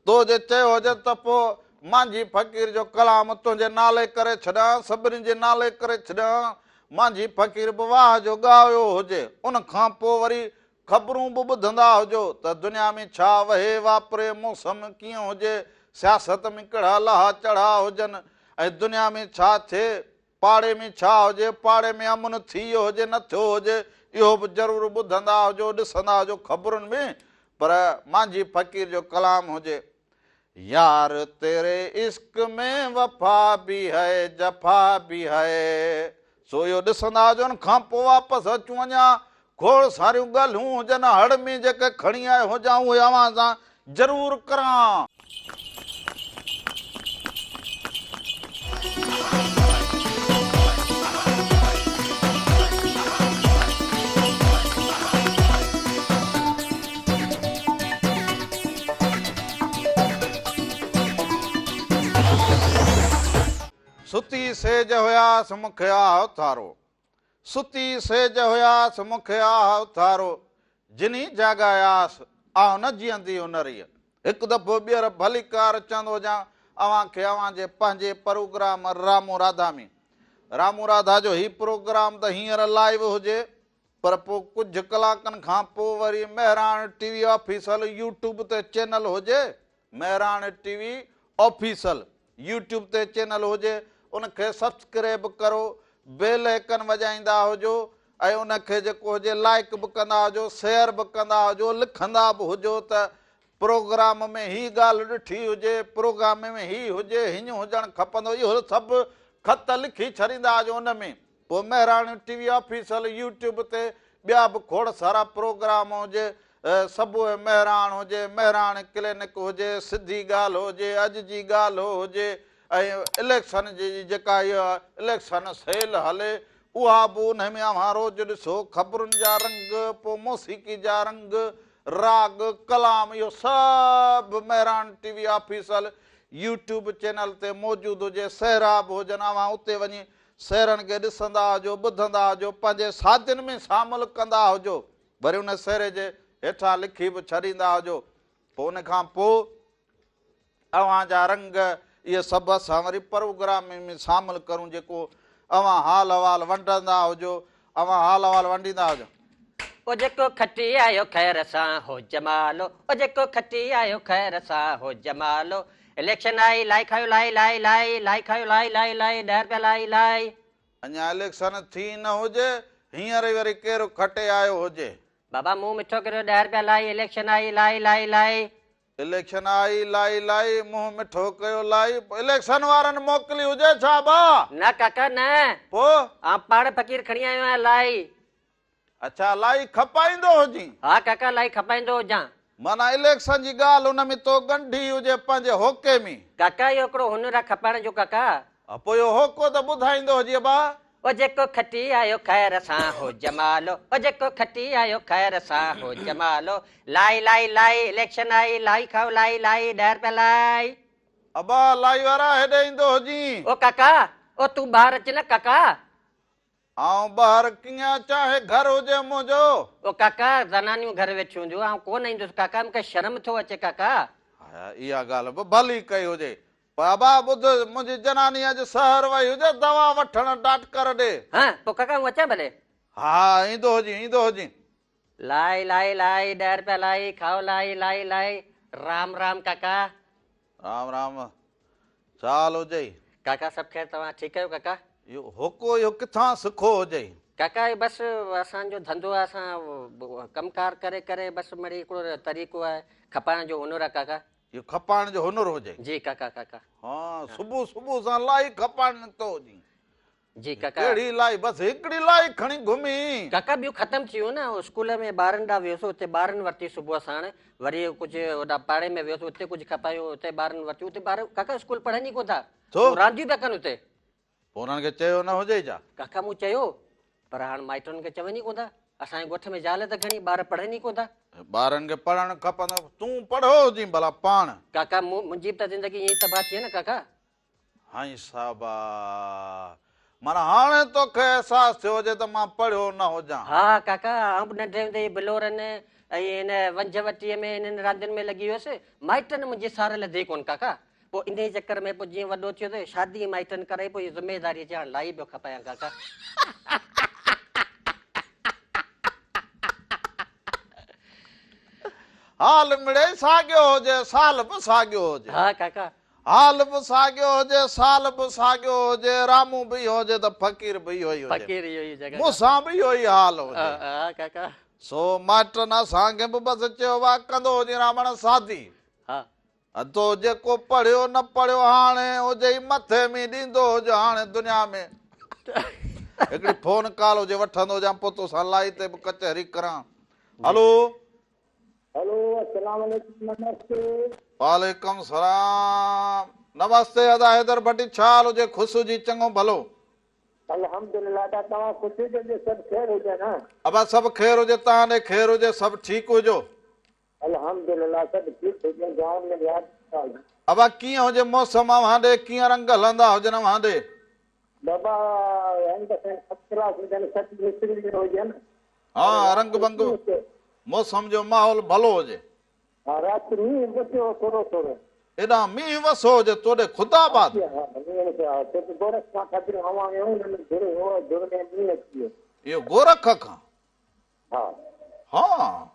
तो जे चयो हुजे त पोइ मांझी फ़कीर जो कलाम तुंहिंजे नाले करे छॾां, सभिनी जे नाले करे छॾां। मांझी फ़कीर बि वाह जो ॻायो हुजे। उन खां पोइ वरी ख़बरूं बि ॿुधंदा हुजो त दुनिया में छा वहे वापरे, मौसम कीअं हुजे, सियासत में कहिड़ा लहा चढ़ा हुजनि, ऐं दुनिया में छा थिए, पाड़े में छा हुजे, पाड़े में अमन थी वियो हुजे न थियो हुजे, इहो बि ज़रूरु ॿुधंदा हुजो, ॾिसंदा हुजो ख़बरुनि में। पर मांझी फ़कीर जो कलाम हुजे, यार तेरे इश्क में वफ़ा भी है जफ़ा भी है। सो इहो ॾिसंदा हुजो। उन खां पोइ वापसि अचूं, अञा खोड़ सारियूं ॻाल्हियूं हुजनि हड़ में जेके खणी आयो हुजां उहे अव्हां सां ज़रूरु करां। सुती सेज हुयास मूंखे आ उथारो, सुती सेज हुयास मूंखे आ उथारो, जिनी जाॻायास आउं न जीअंदी उनरीअ। हिकु दफ़ो ॿीहर भलीकार चवंदो हुजां अव्हां खे अव्हां जे पंहिंजे प्रोग्राम रामू राधा में। रामू राधा जो ही प्रोग्राम त हींअर लाइव हुजे, पर पोइ कुझु कलाकनि खां पोइ वरी महिराण टीवी ऑफिशियल यूट्यूब ते चैनल हुजे, महिराण टीवी ऑफिशियल यूट्यूब ते चैनल हुजे, उनखे सब्सक्राइब करो, बेल आइकन वॼाईंदा हुजो ऐं उनखे जेको हुजे लाइक बि कंदा हुजो, शेयर बि कंदा हुजो, लिखंदा बि हुजो त प्रोग्राम में ही ॻाल्हि ॾिठी हुजे, प्रोग्राम में ही हुजे, हीअं हुजणु खपंदो, इहो सभु ख़त लिखी छॾींदा हुजो उन में। पोइ महिराण टीवी ऑफिशियल यूट्यूब ते ॿिया बि खोड़ सारा प्रोग्राम हुजे, सभु महिराण हुजे, महिराण क्लिनिक हुजे, सिधी ॻाल्हि हुजे, अॼु जी ॻाल्हि हुजे, ऐं इलेक्शन जी जेका इहा इलेक्शन सेल हले उहा बि उन में अव्हां रोज़ु ॾिसो, ख़बरुनि जा रंग, पोइ मौसीक़ी जा रंग, राग कलाम, इहो सभु महिराण टीवी ऑफिशियल यूट्यूब चैनल ते मौजूदु हुजे। सहरा बि हुजनि, अव्हां उते वञी सहरनि खे ॾिसंदा हुजो, ॿुधंदा हुजो, पंहिंजे शादियुनि में शामिलु कंदा हुजो, वरी उन सहरे जे हेठां लिखी बि छॾींदा हुजो। पोइ उन खां पोइ अव्हां जा रंग इहे सभु असां वरी प्रोग्राम में शामिलु करूं, जेको अव्हां हाल अहिवाल वंडंदा हुजो, अव्हां हाल अहिवाल वंडींदा हुजो। ओ जेको खटी आयो ख़ैर सां हो जमालो, ओ जेको खटी आयो ख़ैर सां हो जमालो, इलेक्शन आई लाई खायो लाई लाई लाई लाई खायो लाई लाई लाई 10 रुपया लाई लाई। अञा इलेक्शन थी न हुजे, हींअर ई वरी केरु खटे आयो हुजे। बाबा मुंहुं मिठो करियो 10 रुपया लाई, इलेक्शन आई लाई लाई लाई। इलेक्शन आई लाई लाई, मुंहुं मिठो कयो लाई, इलेक्शन वारनि मोकिली हुजे छा बा? न काका न, पोइ आउं पाण फ़कीर खणी आयो आहियां लाई। अच्छा लाई खपाईंदो हुजी? हा काका लाई खपाईंदो हुजां। माना इलेक्शन जी ॻाल्हि हुन में तो गंढी हुजे पंहिंजे होके में। काका इहो हिकिड़ो हुनर आहे खपाइण जो काका। पोइ इहो होको त ॿुधाईंदो हुजे बा। ओ जेको खटी आयो ख़ैर सां हो जमालो, ओ जेको खटी आयो ख़ैर सां हो जमालो, लाई लाई लाई इलेक्शन आई लाई खाओ लाई लाई 10 रुपया लाई। अबा लाई वारा हेॾे ईंदो हुजी। ओ काका ओ तूं ॿाहिरि अच न काका। आउं ॿाहिरि कीअं चाहे घर हुजे मुंहिंजो। ओ काका ज़नानियूं घर वेठी हूंदियूं, आउं कोन ईंदुसि काका, मूंखे शर्म थो अचे काका। इहा ॻाल्हि बि भली कई हुजे। बाबा ॿुध, मुंहिंजी जनानी अॼु शहर वई हुजे दवा वठण डॉक्टर ॾे। हाँ पोइ काका हूं अचां भले? हा ईंदो हुजी, ईंदो हुजी। लाई लाई लाई 10 रुपया लाई खाओ लाई लाई लाई। राम राम काका। राम राम, चाल हुजे काका सभु ख़ैर, तव्हां ठीकु आहियो काका? इहो होको इहो किथां सिखो हुजे? काका ये बसि असांजो धंधो आहे, असां कमकार करे करे बसि मिड़ई हिकिड़ो तरीक़ो आहे खपाइण जो हुनर आहे काका। इहो खपाइण जो हुनर हुजे? जी काका काका। हाँ सुबुह सुबुह सां लाई खपाइण तो हुजी। जी काका। कहिड़ी लाई? बसि हिकिड़ी लाई खणी घुमी काका ॿियो ख़तमु थी वियो न, स्कूल में ॿारनि ॾांहुं वियोसि, हुते ॿारनि वरिती सुबुह साण, वरी कुझु होॾा पाड़े में वियोसि, हुते कुझु खपायो, हुते ॿारनि वरिती, हुते ॿार काका स्कूल पढ़नि ई कोन था, रांदियूं पिया कनि हुते। पोइ हुननि खे चयो न हुजे छा? काका मूं चयो, पर हाणे माइटनि खे चवनि ई कोन था, असांजे ॻोठ में ज़ाल त घणी, ॿार पढ़नि ई कोन था। ॿारनि खे पढ़णु खपंदो, तूं पढ़ो हुजी भला पाण। काका मुंहिंजी त ज़िंदगी ईअं ई तबाह थी आहे न काका। हाई साबा, माना हाणे तोखे अहसासु थियो हुजे त मां पढ़ियो न हुजां। हा काका, आउं बि नंढे हूंदे बिलोरनि ऐं हिन वंजवटीअ में हिननि रांदियुनि में लॻी वियुसि, माइटनि मुंहिंजे सार लधे कोन काका। पोइ इन चकर में पोइ जीअं वॾो थियो त शादी माइटनि करे पोइ ज़िमेदारी अचे, हाणे लाई पियो खपायां काका। हाल मिड़े साॻियो हुजे, साल बि साॻियो हुजे। हा काका। हाल बि साॻियो हुजे, साल बि साॻियो हुजे, रामू बि इहो हुजे त फ़कीर बि इहो ई हुजे। फ़कीर इहो ई जॻह। मूंसां बि इहो ई हाल हुजे। हा काका। सो माइटनि असांखे बि बसि चयो वा कंदो हुजे रावण शादी। हा तो जेको पढ़ियो न पढ़ियो हाणे हुजे मथे में ॾींदो हुजे हाणे दुनिया में। हिकिड़ी फोन कॉल हुजे वठंदो जां पोइ तोसां लाई ते बि कचहरी करां। हलो हेलो अस्सलाम वालेकुम, नमस्ते। वालेकुम सलाम, नमस्ते। अदा हैदर भट्टी, छा हाल हुजे? ख़ुशि जी, चङो भलो? अल्हम्दुलिल्लाह, तव्हां ख़ुशी जे सभु ख़ैर हुजे न? अबा सभु ख़ैर हुजे, तव्हां ॾे ख़ैर हुजे, सभु ठीकु हुजो? अल्हम्दुलिल्लाह सभु ठीकु हुजे। गांव में यादि अबा कीअं हुजे मौसम वहां ॾे? कीअं रंग हलंदा हुजनि वहां ॾे? बाबा क्लास हुजनि, सभु मिस्त्री हुजे न। हाँ, रंग बंग मौसम जो माहौल भलो हुजे। हाँ, राति मींहुं बचियो थोरो थोरो। एॾा मींहुं वसो हुजे तोॾे? ख़ुदाबाद। गोरख खां खतरे हवा में धुर में मींहुं अची वियो। इहो गोरख खां? हा हाँ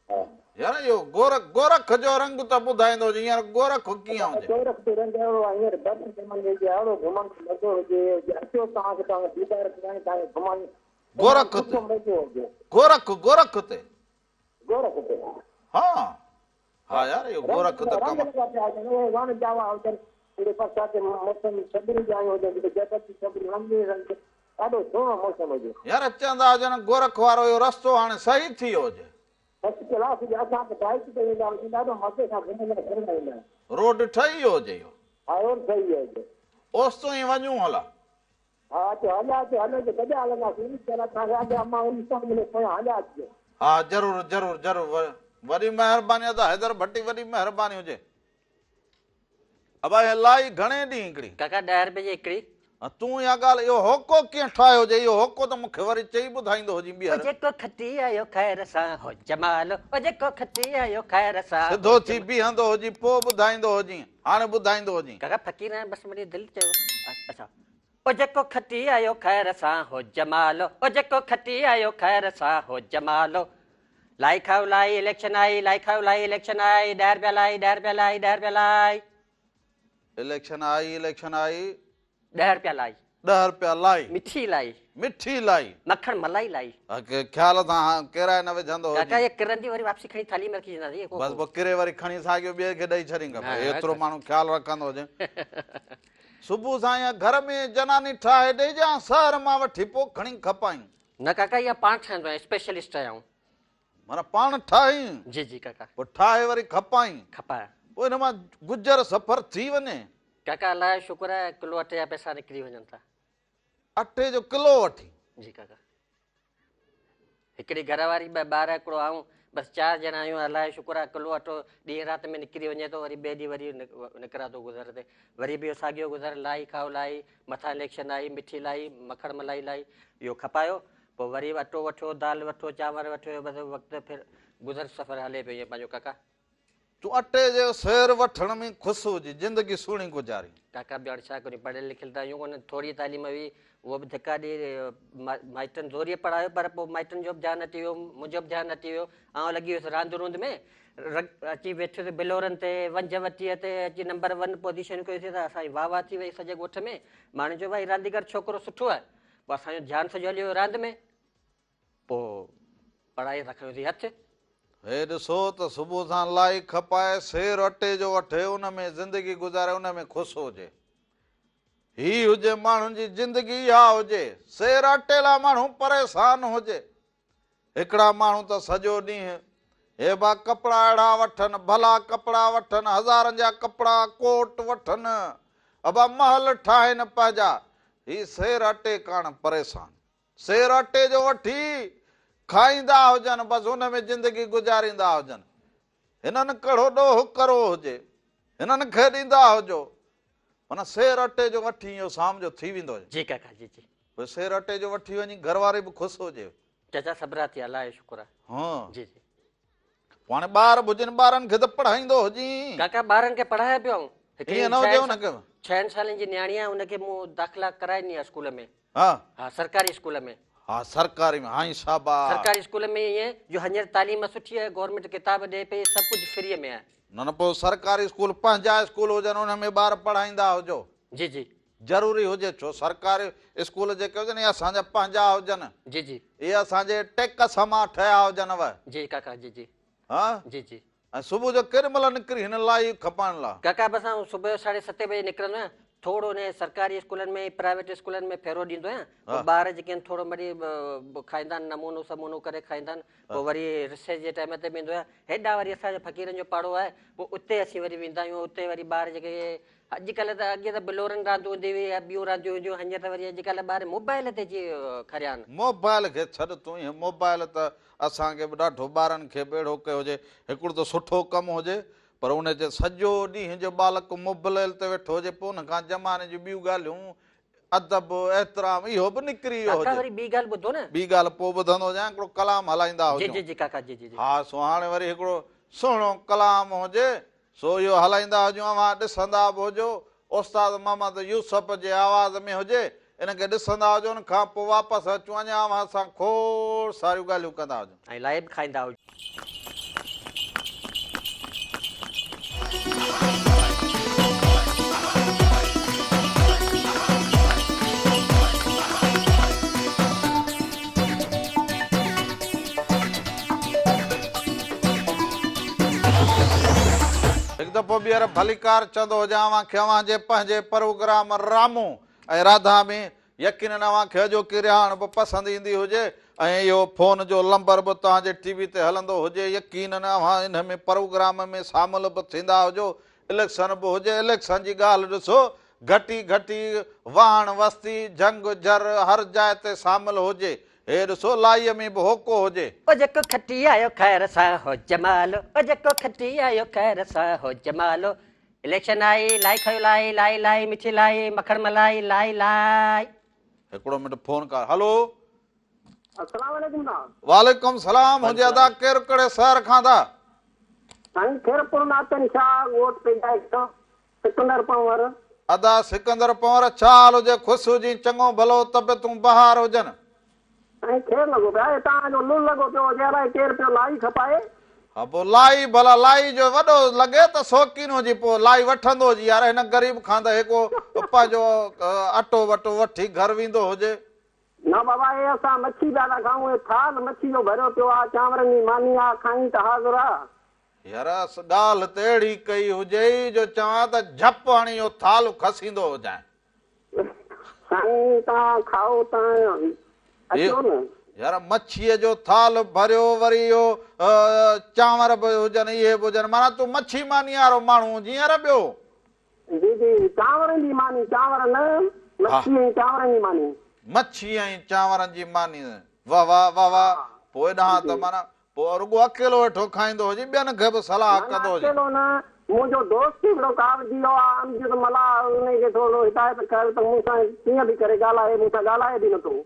हा, यार, इहो गोरख जो रंग त ॿुधाईंदो हुजे। हींअर गोरख कीअं हुजे? गोरख जो रंग अहिड़ो आहे। हींअर बर्फ़ जमंदी हुजे, अहिड़ो घुमण जो मज़ो हुजे। अचो तव्हांखे दीदार कराइण, तव्हांखे घुमाइण। गोरख ते? मज़ो हुजे गोरख ते? गोरख ते। हाँ हाँ यार, इहो गोरख त कम। वण जावा हुजनि, बरसाति मौसम सभिनी जायूं हुजनि, जगत सभिनी रंगे रंग, ॾाढो सुहिणो मौसम हुजे। यार चवंदा हुजनि गोरख वारो इहो रस्तो हाणे सही थी वियो हुजे। फर्स्ट क्लास हुजे। असां त बाइक ते वेंदा हुआसीं, ॾाढो मज़े सां घुमंदा फिरंदा ईंदा आहियूं। रोड ठही वियो हुजे इहो? हा, रोड सही आहे हुजे। ओसितो ई वञूं हला? हा, अचो हलिया अचो, हलो त गॾु हलंदासीं। तव्हांखे अॻियां मां हलिया अचिजो। हा ज़रूरु ज़रूरु ज़रूरु, वॾी महिरबानी अदा हैदर भट्टी, वॾी महिरबानी हुजे। अबा हे लाई घणे ॾींहं हिकिड़ी? काका 10 रुपए जी हिकिड़ी। तूं इहा ॻाल्हि, इहो होको कीअं ठाहियो हुजे? इहो होको त मूंखे वरी चई ॿुधाईंदो हुजे ॿीहर। जेको खटी आयो खैर सां हो जमालो, ओ जेको खटी आयो खैर सां सिधो थी बीहंदो हुजी, पोइ ॿुधाईंदो हुजी, हाणे ॿुधाईंदो हुजी। काका फ़क़ीर आहियां, बसि मुंहिंजी दिलि चयो। अच्छा, ओ जेको खटी आयो खैर सां हो जमालो, ओ जेको खटी आयो खैर सां हो जमालो। लाई खाओ लाई, इलेक्शन आई, लाई खाओ लाई, इलेक्शन आई, 10 रुपया लाई, 10 रुपया लाई, 10 रुपया लाई। इलेक्शन आई, इलेक्शन आई, 10 रुपया लाई। 10 रुपया लाई। मिठी लाई, मिठी लाई, मक्खण मलाई लाई। ख्याल सां किराए न विझंदो हुजे। काका ये किरंदी वरी वापसी खणी थाली में रखी वेंदासीं। बस पोइ किरे वरी खणी साॻियो ॿिए खे ॾेई छॾींग। एतिरो माण्हू ख्याल रखंदो हुजे। सुबुह सां या घर में जनानी ठाहे ॾेजां, शहर मां वठी पोइ खणी खपाई। न काका, इहा पाण ठाहींदो आहियां, स्पेशलिस्ट आहियां। माना पाण ठाही? जी जी काका। पोइ ठाहे वरी खपाई, खपाया। पोइ हिन मां गुजर सफ़र थी वञे। काका अलाए शुक्र आहे, किलो अटे जा पैसा निकिरी वञनि था। अटे जो किलो वठी? जी काका। हिकिड़ी घरवारी, 2 ॿार, हिकिड़ो आऊं, बसि 4 ॼणा आहियूं। अलाए शुक्र आहे किलो अटो ॾींहुं राति में निकिरी वञे थो। वरी ॿिए ॾींहुं वरी निकिरा थो गुज़र ते, वरी बि इहो साॻियो गुज़र। लाई खाओ लाई, मथां इलेक्शन आई, मिठी लाई, मखण मलाई लाई, इहो खपायो। पोइ वरी अटो वठो, दाल वठो, चांवर वठो, बसि वक़्तु फिर गुज़र सफ़र हले पियो ईअं पंहिंजो। काका तूं अटे जो सेर वठण में ख़ुशि हुजी, ज़िंदगी सुहिणी गुज़ारी। काका ॿियो हाणे छा करियूं, पढ़ियल लिखियल त आहियूं कोन। थोरी तालीम हुई, उहो बि धिका ॾेई माइटनि ज़ोरीअ पढ़ायो, पर पोइ माइटनि जो बि ध्यानु अची वियो, मुंहिंजो बि ध्यानु अची वियो। ऐं लॻी वियुसि रांदि रूंद में, अची वेठुसि बिलोरनि ते, वंजवटीअ ते अची नंबर 1 पोज़ीशन कयोसीं। त असांजी वाह वाह थी वई सॼे ॻोठ में। माण्हू चयो भाई रांदीगर छोकिरो सुठो आहे। पोइ असांजो ध्यानु सॼो हली वियो रांदि में। पोइ पढ़ाई रखियोसीं हथु। हे ॾिसो त सुबुह सां लाई खपाए, सेर अटे जो वठे, उन में ज़िंदगी गुज़ारे, उन में ख़ुशि हुजे। ही हुजे माण्हुनि जी ज़िंदगी, इहा हुजे। सेर अटे लाइ माण्हू परेशान हुजे। हिकिड़ा माण्हू त सॼो ॾींहुं हे बा कपिड़ा अहिड़ा वठनि, भला कपिड़ा वठनि, हज़ारनि जा कपिड़ा कोट वठनि, अबा महल ठाहिनि पंहिंजा। ही सेर अटे कान परेशान। सेर अटे जो वठी खाईंदा हुजनि, बसि हुन में ज़िंदगी गुज़ारींदा हुजनि। हिननि कहिड़ो ॾोह करो हुजे, हिननि खे ॾींदा हुजो। माना सेर अटे जो वठी इहो शाम जो थी वेंदो हुजे। जी काका जी जी। पोइ सेर अटे जो वठी वञी, घरवारी बि ख़ुशि हुजे। चाचा सब्रा थी, अलाए शुक्र आहे। हाँ जी जी। हाणे ॿार हुजनि, ॿारनि खे त पढ़ाईंदो हुजी। काका ॿारनि खे पढ़ाया पियो। ईअं न हुजे हुनखे। 6 सालनि जी न्याणी आहे, हुनखे मूं दाख़िला कराइनी आहे स्कूल में। हा हा, सरकारी स्कूल में। हा, सरकारी में। हाँ शाबाश। सरकारी स्कूल में ईअं जो हींअर तालीम सुठी आहे, गवर्नमेंट किताब ॾिए पई, सभु कुझु फ्री में आहे। न न, पोइ सरकारी स्कूल पंहिंजा स्कूल हुजनि, हुन में ॿार पढ़ाईंदा हुजो। जी जी। ज़रूरी हुजे, छो सरकारी स्कूल जेके हुजनि इहे असांजा पंहिंजा हुजनि। जी जी। इहे असांजे टैक्स मां ठहिया हुजनि। जी काका जी जी। हा, जी जी। ऐं सुबुह जो केॾी महिल निकिरी हिन लाई खपाइण लाइ? काका बसि आउं सुबुह जो 7:30 बजे निकिरंदो आहियां। थोरो ने सरकारी स्कूलनि में प्राइवेट स्कूलनि में फेरो ॾींदो आहियां पोइ ॿार जेके आहिनि थोरो वरी खाईंदा आहिनि नमूनो समूनो करे खाईंदा आहिनि पोइ वरी रिसेस जे टाइम ते वेंदो आहियां हेॾा वरी असांजो फ़क़ीरनि जो पाड़ो आहे पोइ उते असीं वरी वेंदा आहियूं उते वरी ॿार जेके अॼुकल्ह त अॻे त बिलोरनि रांदियूं हूंदी हुई या ॿियूं रांदियूं हूंदियूं हींअर त वरी अॼुकल्ह ॿार मोबाइल ते अची खरिया आहिनि मोबाइल खे छॾ तूं ई मोबाइल त असांखे बि ॾाढो ॿारनि खे बेड़ो कयो हुजे हिकिड़ो त सुठो कमु हुजे पर उनजे सॼो ॾींहं जो बालक मोबाइल ते वेठो हुजे पोइ हुन खां ज़माने जूं ॿियूं ॻाल्हियूं अदब एतिराम इहो बि निकिरी वियो काका हुजे वरी ॿी ॻाल्हि ॿुधो न ॿी ॻाल्हि पोइ ॿुधंदो हुजां हिकिड़ो कलाम हलाईंदा जी हुजूं जी जी काका जी जी जी हा सो हाणे वरी हिकिड़ो सुहिणो कलाम हुजे सो इहो हलाईंदा हुजूं अवां ॾिसंदा बि हुजो उस्ताद मोहम्मद यूसुफ जे आवाज़ में हुजे इनखे ॾिसंदा हुजो उन खां पोइ वापसि अचूं अञा अवां सां खोड़ सारियूं ॻाल्हियूं कंदा हुजूं ऐं लाइव खाईंदा हुजो हिकु दफ़ो ॿीहर भलीकार चवंदो हुजां अव्हांखे अव्हांजे पंहिंजे प्रोग्राम रामू ऐं राधा में यकीनन अव्हांखे अॼो की रिहाण बि पसंदि ईंदी हुजे ऐं इहो फोन जो नंबर बि तव्हांजे टीवी ते हलंदो हुजे यकीनन अव्हां इन में प्रोग्राम में शामिल बि थींदा हुजो इलेक्शन बि हुजे इलेक्शन जी ॻाल्हि ॾिसो घटी घटी वाहण वस्ती जंग जर हर जाइ ते शामिल हुजे हे ॾिसो लाईअ में बि होको हुजे ओ जेको खटी आयो खैर सां हो जमालो ओ जेको खटी आयो खैर सां हो जमालो इलेक्शन आई लाई खयो लाई लाई लाई मिठी लाई मखण मलाई लाई लाई हिकिड़ो मिंट फोन कर हलो अस्सलाम वालेकुम साहब वालेकुम सलाम हुजे अदा केरु कहिड़े शहर खां था साईं खेरपुर नातन शाह वोट पे जाए तो सिकंदर पंवर अदा सिकंदर पंवर छा हाल हुजे ख़ुशि हुजी चङो भलो तबियतूं बहार हुजनि साईं खेर लॻो पियो आहे तव्हांजो लुल लॻो पियो जहिड़ा केरु पियो लाई खपाए हा पोइ लाई भला लाई जो वॾो लॻे त शौक़ीन हुजी पोइ लाई वठंदो हुजे यार हिन ग़रीब खां त हिकु पंहिंजो अटो वटो वठी घर वेंदो हुजे न बाबा हे असां मच्छी पिया था खाऊं हे थाल मच्छी जो भरियो पियो आहे चांवरनि जी मानी आहे खाई त हाज़ुर आहे यार ॻाल्हि त अहिड़ी कई हुजे जो चवां त झप हणी इहो थाल खसींदो हुजां साईं तव्हां खाओ तव्हां अचो न यार मच्छीअ जो थाल भरियो वरी इहो चांवर बि हुजनि इहे बि हुजनि माना तूं मच्छी मानी वारो माण्हू जीअं ॿियो जी जी चांवरनि जी मानी चांवर न मच्छी ऐं चांवरनि जी मानी मच्छी ऐं चांवरनि जी मानी वाह वाह वाह वाह पोइ ॾांहुं त माना पोइ रुॻो अकेलो वेठो खाईंदो हुजे ॿियनि खे बि सलाह कंदो हुजे अकेलो न मुंहिंजो दोस्त हिकिड़ो कावजी वियो आहे अमजद मला उनखे थोरो हिदायत कर त मूंसां कीअं बि करे ॻाल्हाए मूंसां ॻाल्हाए बि नथो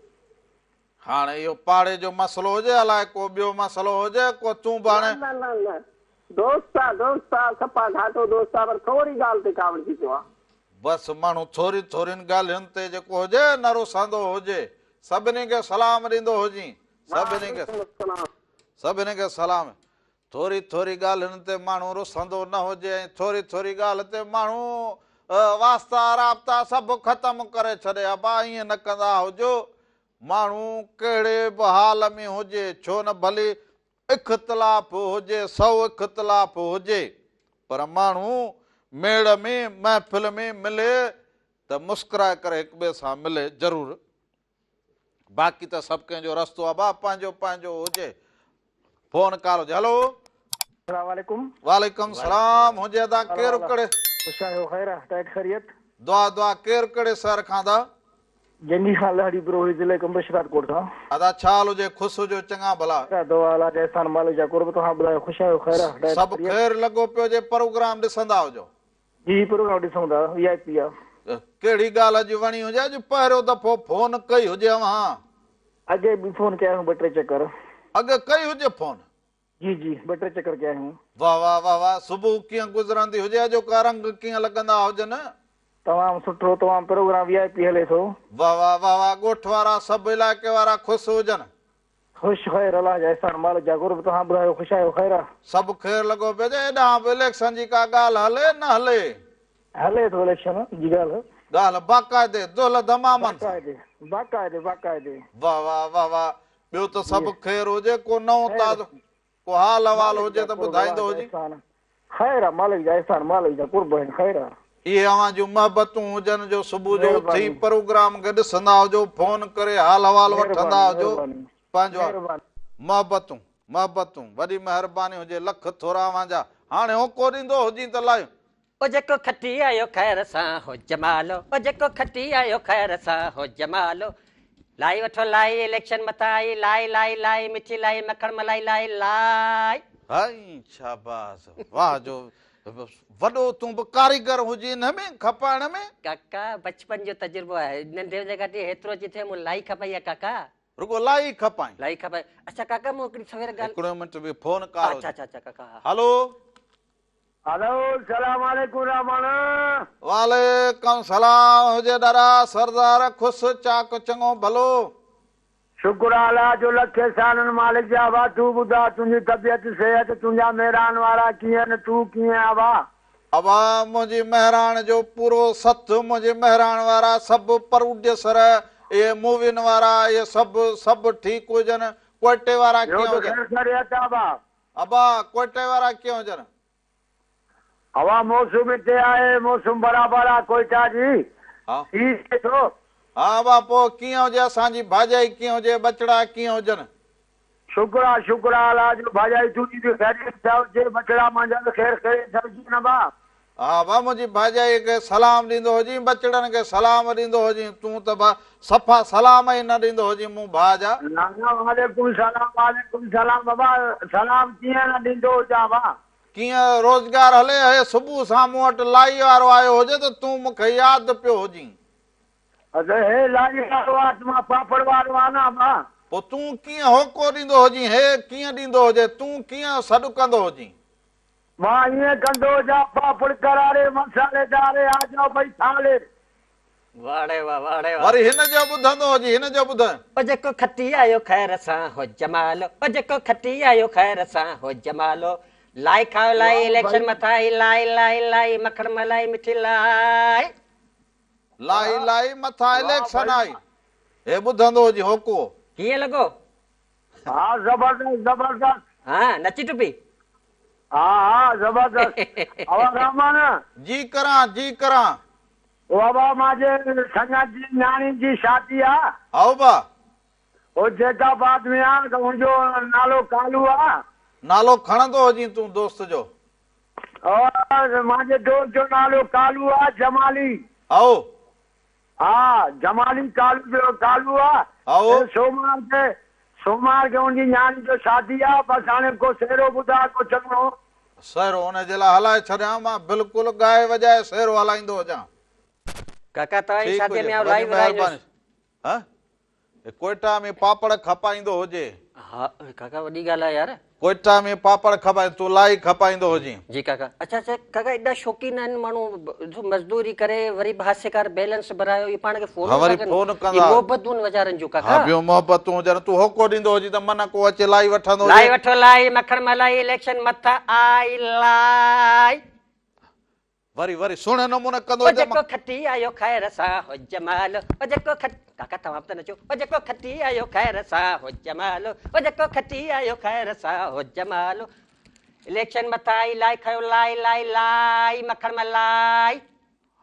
हाणे इहो पाड़े जो मसलो हुजे अलाए को ॿियो मसलो हुजे को तूं बि हाणे न न न दोस्त आहे सफ़ा घाटो दोस्त आहे पर थोरी ॻाल्हि ते कावड़जी पियो आहे बसि माण्हू थोरी थोरियुनि ॻाल्हियुनि ते जेको हुजे न रुसंदो हुजे सभिनी खे सलाम ॾींदो हुजे सभिनी खे सलाम थोरी थोरी ॻाल्हियुनि ते माण्हू रुसंदो न हुजे ऐं थोरी थोरी ॻाल्हि ते माण्हू वास्ता राब्ता सभु ख़तमु करे छॾे अबा ईअं न कंदा हुजो माण्हू कहिड़े बि हाल में हुजे छो न भली इख़्तिलाफ़ हुजे 100 इख़्तिलाफ़ हुजे पर माण्हू मेड़ में महफ़िल में मिले त मुस्कुराए करे हिक ॿिए सां मिले ज़रूरु बाक़ी त सभु कंहिंजो रस्तो आहे भाउ पंहिंजो पंहिंजो हुजे फोन कॉल हुजे हलो अस्सलाम वालेकुम वालेकुम सलाम हुजे अदा केरु कहिड़े ख़ुशि आहियो ख़ैर टाइट ख़ैरियत दुआ दुआ केरु कहिड़े शहर खां था जंगी खां लहड़ी पुरोहित ज़िले कम्बशरात कोट खां अदा छा हाल हुजे ख़ुशि हुजो चङा भला दुआ अला जहसान मालिक जा कुर्ब तव्हां ॿुधायो ख़ुशि आहियो ख़ैर सभु ख़ैर लॻो पियो जे प्रोग्राम ॾिसंदा हुजो जी प्रोग्राम ॾिसूं था VIP आहे कहिड़ी ॻाल्हि अॼु वणी हुजे अॼु पहिरियों दफ़ो फोन कई हुजे अव्हां अॻे बि फोन कया आहियूं 2-3 चकर अॻु कई हुजे फोन जी जी 2-3 चकर कया आहियूं वाह वाह वाह वाह सुबुह कीअं गुज़रंदी हुजे अॼो का रंग कीअं लॻंदा हुजनि तमामु सुठो तमामु प्रोग्राम VIP हले थो वाह वाह वाह वाह ॻोठ वारा सभु इलाइक़े वारा ख़ुशि हुजनि ख़ुशि ख़ैर अलाह जा एहसान मालिक जा कुर्ब तव्हां ॿुधायो ख़ुशि आहियो ख़ैर सभु ख़ैर लॻो पियो जे हेॾां बि इलेक्शन जी का ॻाल्हि हले न हले हले थो इलेक्शन जी ॻाल्हि बाक़ाइदे दुल दमामन बाक़ाइदे वाह वाह वाह वाह ॿियो त सभु ख़ैर हुजे को नओं ताज़ो को हाल अहवाल हुजे त ॿुधाईंदो हुजे ख़ैर आहे मालिक जा एहसान मालिक जा कुर्ब आहिनि ख़ैर आहे ये अवां जूं मोहबतूं हुजनि जो सुबुह जो उथी महिरबानी। प्रोग्राम खे ॾिसंदा हुजो, फोन करे हाल हवाल वठंदा हुजो, महिरबानी। पंहिंजो महिरबानी। मोहबतूं मोहबतूं वॾी महिरबानी हुजे, लख थोरा अवां जा। हाणे होको ॾींदो हुजी त लायो ओ जेको खटी आयो खैर सां हो जमालो, ओ जेको खटी आयो खैर सां हो जमालो। लाई वठो लाई, इलेक्शन मथां आई लाई लाई लाई, मिठी लाई मखण मलाई लाई लाई। हाई शाबाश, वाह जो वॾो तूं बि कारीगर हुजी हिन में खपाइण में। काका बचपन जो तजुर्बो आहे, नंढे हूंदे खां हेतिरो जिथे मूं लाई खपाई आहे काका, रुगो लाई खपाई। लाई खपाई। अच्छा काका मूं हिकिड़ी सवेर ॻाल्हि। हिकिड़ो मिंट बि फोन कर। अच्छा अच्छा अच्छा काका हा। हलो हेलो सलाम वालेकुम रहमान। वालेकुम सलाम हुजे दादा सरदार, खुश चाक चङो भलो। शुक्र अल्लाह जो लखे सानन मालिक जा। आवा तू ॿुधा, तुंहिंजी तबियत सेहत, तुंहिंजा महिरान वारा कीअं न, तू कीअं आवा? अबा मुंहिंजी महिराण जो पूरो सथ, मुंहिंजे महिराण वारा सभु प्रोड्यूसर, ये मूविन वारा, ये सभु ठीक हुजनि। कोयटे वारा कीअं हुजनि? खैरियत आवा? अबा कोयटे वारा कीअं हुजनि? हवा मौसम हिते आहे, मौसम बराबरि आहे कोयटा जी। हा ठीक थो। हा बा पोइ कीअं हुजे, असांजी भाॼाई कीअं हुजे, बचड़ा कीअं हुजनि? शुक्र आहे शुक्र आहे अल्लाह जो। भाॼाई तुंहिंजी बि खैरियत थिया हुजे, बचड़ा मुंहिंजा बि ख़ैर ख़ैरियत हुजे न बा। हा बा मुंहिंजी भाॼाई खे सलाम ॾींदो हुजी, बचड़नि खे सलाम ॾींदो हुजी। तूं त बा सफ़ा सलाम ई न ॾींदो हुजी मूं भाउ जा। वालेकुम सलाम बाबा। सलाम कीअं न ॾींदो हुजां बा। कीअं रोज़गार हले? हे सुबुह सां मूं वटि लाई वारो आयो हुजे त तूं मूंखे यादि पियो हुजी। हे लाई वारो आहे, मां पापड़ वारो आहे न बा। पोइ तूं कीअं होको ॾींदो हुजी, हे कीअं ॾींदो हुजे, तूं कीअं सॾु कंदो हुजी? मां ईअं कंदो हुजां, पापड़ करारे मसालेदार आ जाओ भई थाले। वाड़े वाह वाड़े वाह। वरी हिन जो ॿुधंदो हुजी, हिन जो ॿुध। ओ जेको खटी आयो खैर सां हो जमालो, ओ जेको खटी आयो खैर सां हो जमालो। लाई खाओ लाई, इलेक्शन मथां आई लाई लाई लाई, मखण मलाई मिठी लाई। लाई लाई मथां इलेक्शन आई, हे ॿुधंदो हुजी होको। कीअं लॻो? हा जबरदस्त जबरदस्त। हा नची टुपी? हा हा जबरदस्त। हवा रहमान जी करां जी करां। बाबा मुंहिंजे संगत जी न्याणी जी शादी आहे। आओ बा। वो जैताबाद में आहे, त मुंहिंजो नालो कालू आहे। नालो खणंदो हुजी तूं दोस्त जो? और मुंहिंजे दोस्त जो नालो कालू आहे, जमाली। आओ हा जमाली कालू आहे। आओ सोमवार के उनजी न्याणी जो शादी आहे। बसि हाणे को सेरो ॿुधा को चङो। सहिरो हुनजे लाइ हलाए छॾियां, मां बिल्कुलु ॻाए वॼाए सहिरो हलाईंदो हुजां। काका तव्हांजी ठीक शादीअ में हुजे, आउं वॾी लाई महिरबानी। विराईंदुसि। हाँ? हे कोयटा में पापड़ खपाईंदो हुजे। हा काका वॾी ॻाल्हि आहे यार। कोयटा में पापड़ खपाए, तूं लाई खपाईंदो हुजी। जी काका। अच्छा अच्छा काका एॾा शौक़ीन आहिनि माण्हू, मज़दूरी करे वरी भाष्यकार बैलेंस भरायो, ये पाण खे फोन हा, वरी फोन कंदा। मोहबतूं वीचारनि जूं हा काका। ॿियो मोहबतूं हुजनि। तूं होको ॾींदो हुजी त मन को अचे लाई वठंदो लाई हुजे। वठो लाई, मखण मलाई, इलेक्शन मथां आई लाई। वरी वरी सुहिणे नमूने कंदो ओ हुजे। जेको खटी आयो खैर सां हो जमालो, ओ जेको काका तव्हां बि त नचो। ओ जेको खटी आयो खैर सां हो जमालो, ओ जेको खटी आयो खैर सां हो जमालो। इलेक्शन मथां आई लाई खायो लाई लाई लाई, मखण मलाई।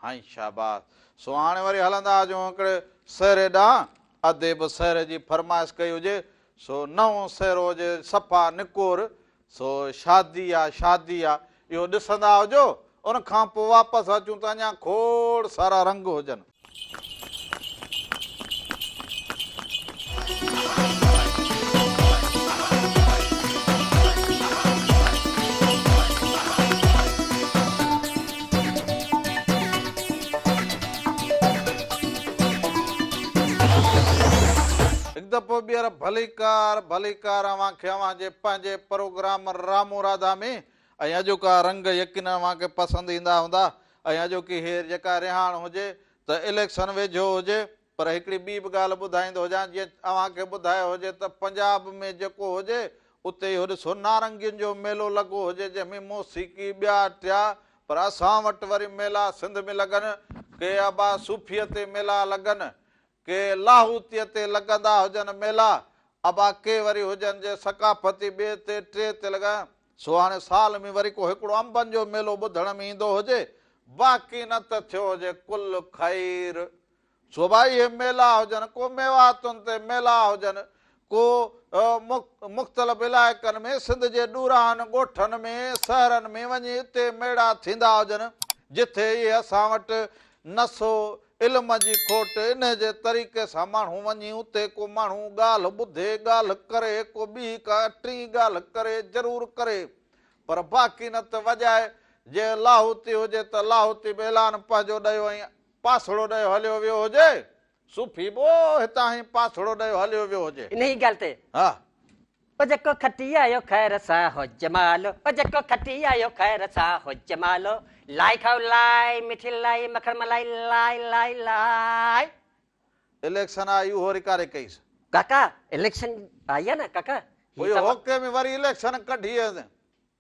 हाई शाबाश। सो हाणे वरी हलंदा हुजूं हिकिड़े सहरे ॾांहुं। अधे बि सहरे जी फरमाइश कई हुजे, सो नओं सहरो हुजे, सफ़ा निकोर। सो शादी आहे शादी आहे, इहो ॾिसंदा हुजो। उन खां पोइ वापसि अचूं त अञा खोड़ सारा रंग हुजनि। हिकु दफ़ो ॿीहर भलीकार अव्हांखे अव्हांजे पंहिंजे प्रोग्राम रामू राधा में ऐं अॼोका रंग यकीन अव्हांखे पसंदि ईंदा हूंदा। ऐं अॼोकी हीअ जेका रिहाण हुजे त इलेक्शन वेझो हुजे, पर हिकिड़ी ॿी बि ॻाल्हि ॿुधाईंदो हुजां। जीअं अव्हांखे ॿुधायो हुजे त पंजाब में जेको हुजे उते इहो ॾिसो नारंगियुनि जो मेलो लॻो हुजे, जंहिंमें मौसीक़ी ॿिया टिया। पर असां वटि वरी मेला सिंध में लॻनि, के अबा सूफ़ीअ ते मेला लॻनि, के लाहूतीअ ते लॻंदा हुजनि मेला, अबा के वरी हुजनि जे सकाफ़ती ॿिए ते टे ते लॻा। सो हाणे साल में वरी को हिकिड़ो अंबनि जो मेलो ॿुधण में ईंदो हुजे, बाक़ी न त थियो हुजे कुल ख़ैर। सो भाई हे मेला हुजनि, को मेवातुनि ते मेला हुजनि, को मुख़्तलिफ़ इलाइक़नि में, सिंध जे ॾूराहनि ॻोठनि में, शहरनि में वञी हिते मेड़ा थींदा हुजनि, जिथे इहे असां वटि नसो इल्म जी खोट इन जे तरीक़े सां माण्हू वञी उते को माण्हू ॻाल्हि ॿुधे, ॻाल्हि करे, को ॿी का टी ॻाल्हि करे, ज़रूरु करे, पर बाक़ी न त वॼाए जे लाहौती हुजे त लाहौती बि ऐलान पंहिंजो ॾियो ऐं पासड़ो ॾियो हलियो वियो हुजे, सूफ़ी बि हितां ई पासड़ो ॾियो हलियो वियो हुजे। इन ई ॻाल्हि ते हा ओ जेको खटी आयो ख़ैर सां हो जमालो, ओ जेको खटी आयो ख़ैर सां हो जमालो, लाई खाओ लाई, मिठी लाई, मखण मलाई, लाई लाई लाई। इलेक्शन आई उहो रिकारे कईसि, काका इलेक्शन आई आहे न काका, उहो होके में वरी इलेक्शन कढी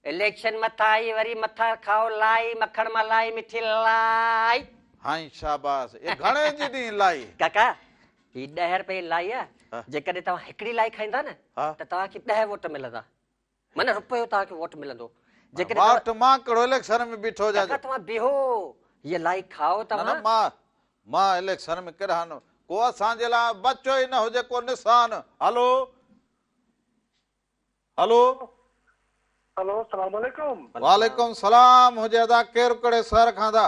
इलेक्शन मथा आई, वरी मथा खाओ लाई, मखण मलाई, मिठी लाई। हाई शाबाश, ये घणे जी ॾींहुं लाई काका ही 10 रुपए लाई आहे, जेकॾहिं तव्हां हिकिड़ी लाई खाईंदा न त तव्हांखे 10 वोट मिलंदा, माना रुपयो तव्हांखे वोट मिलंदो। जेकॾहिं वोट मां कहिड़ो इलेक्शन में बीठो जा तव्हां बीहो ये लाई खाओ तव्हां। मां इलेक्शन में केॾा न को असांजे लाइ बचो ई न हुजे, को निशान। हलो हलो हेलो अस्सलाम वालेकुम। वालेकुम सलाम हुजे अदा, केरु कहिड़े शहर खां था?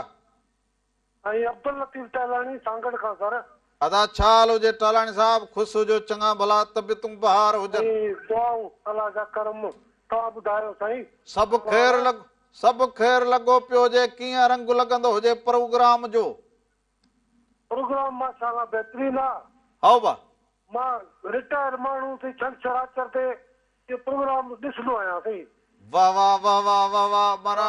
आई अब्दुल लतीफ टहलानी सांगड़ खां सर। अदा छा हाल हुजे टहलानी साहब? ख़ुशि हुजो, चङा भला तबियतूं बहार हुजनि, दुआऊं अल्लाह जा करम। तव्हां ॿुधायो साईं? सभु ख़ैर लॻो पियो हुजे, कीअं रंग लॻंदो हुजे प्रोग्राम जो? प्रोग्राम माशाअल्लाह बहितरीन आहे। हाउ बा मां रिटायर माण्हू थी छंछर ते ये प्रोग्राम ॾिसंदो आहियां साईं। वाह वाह वाह वाह वाह वाह, माना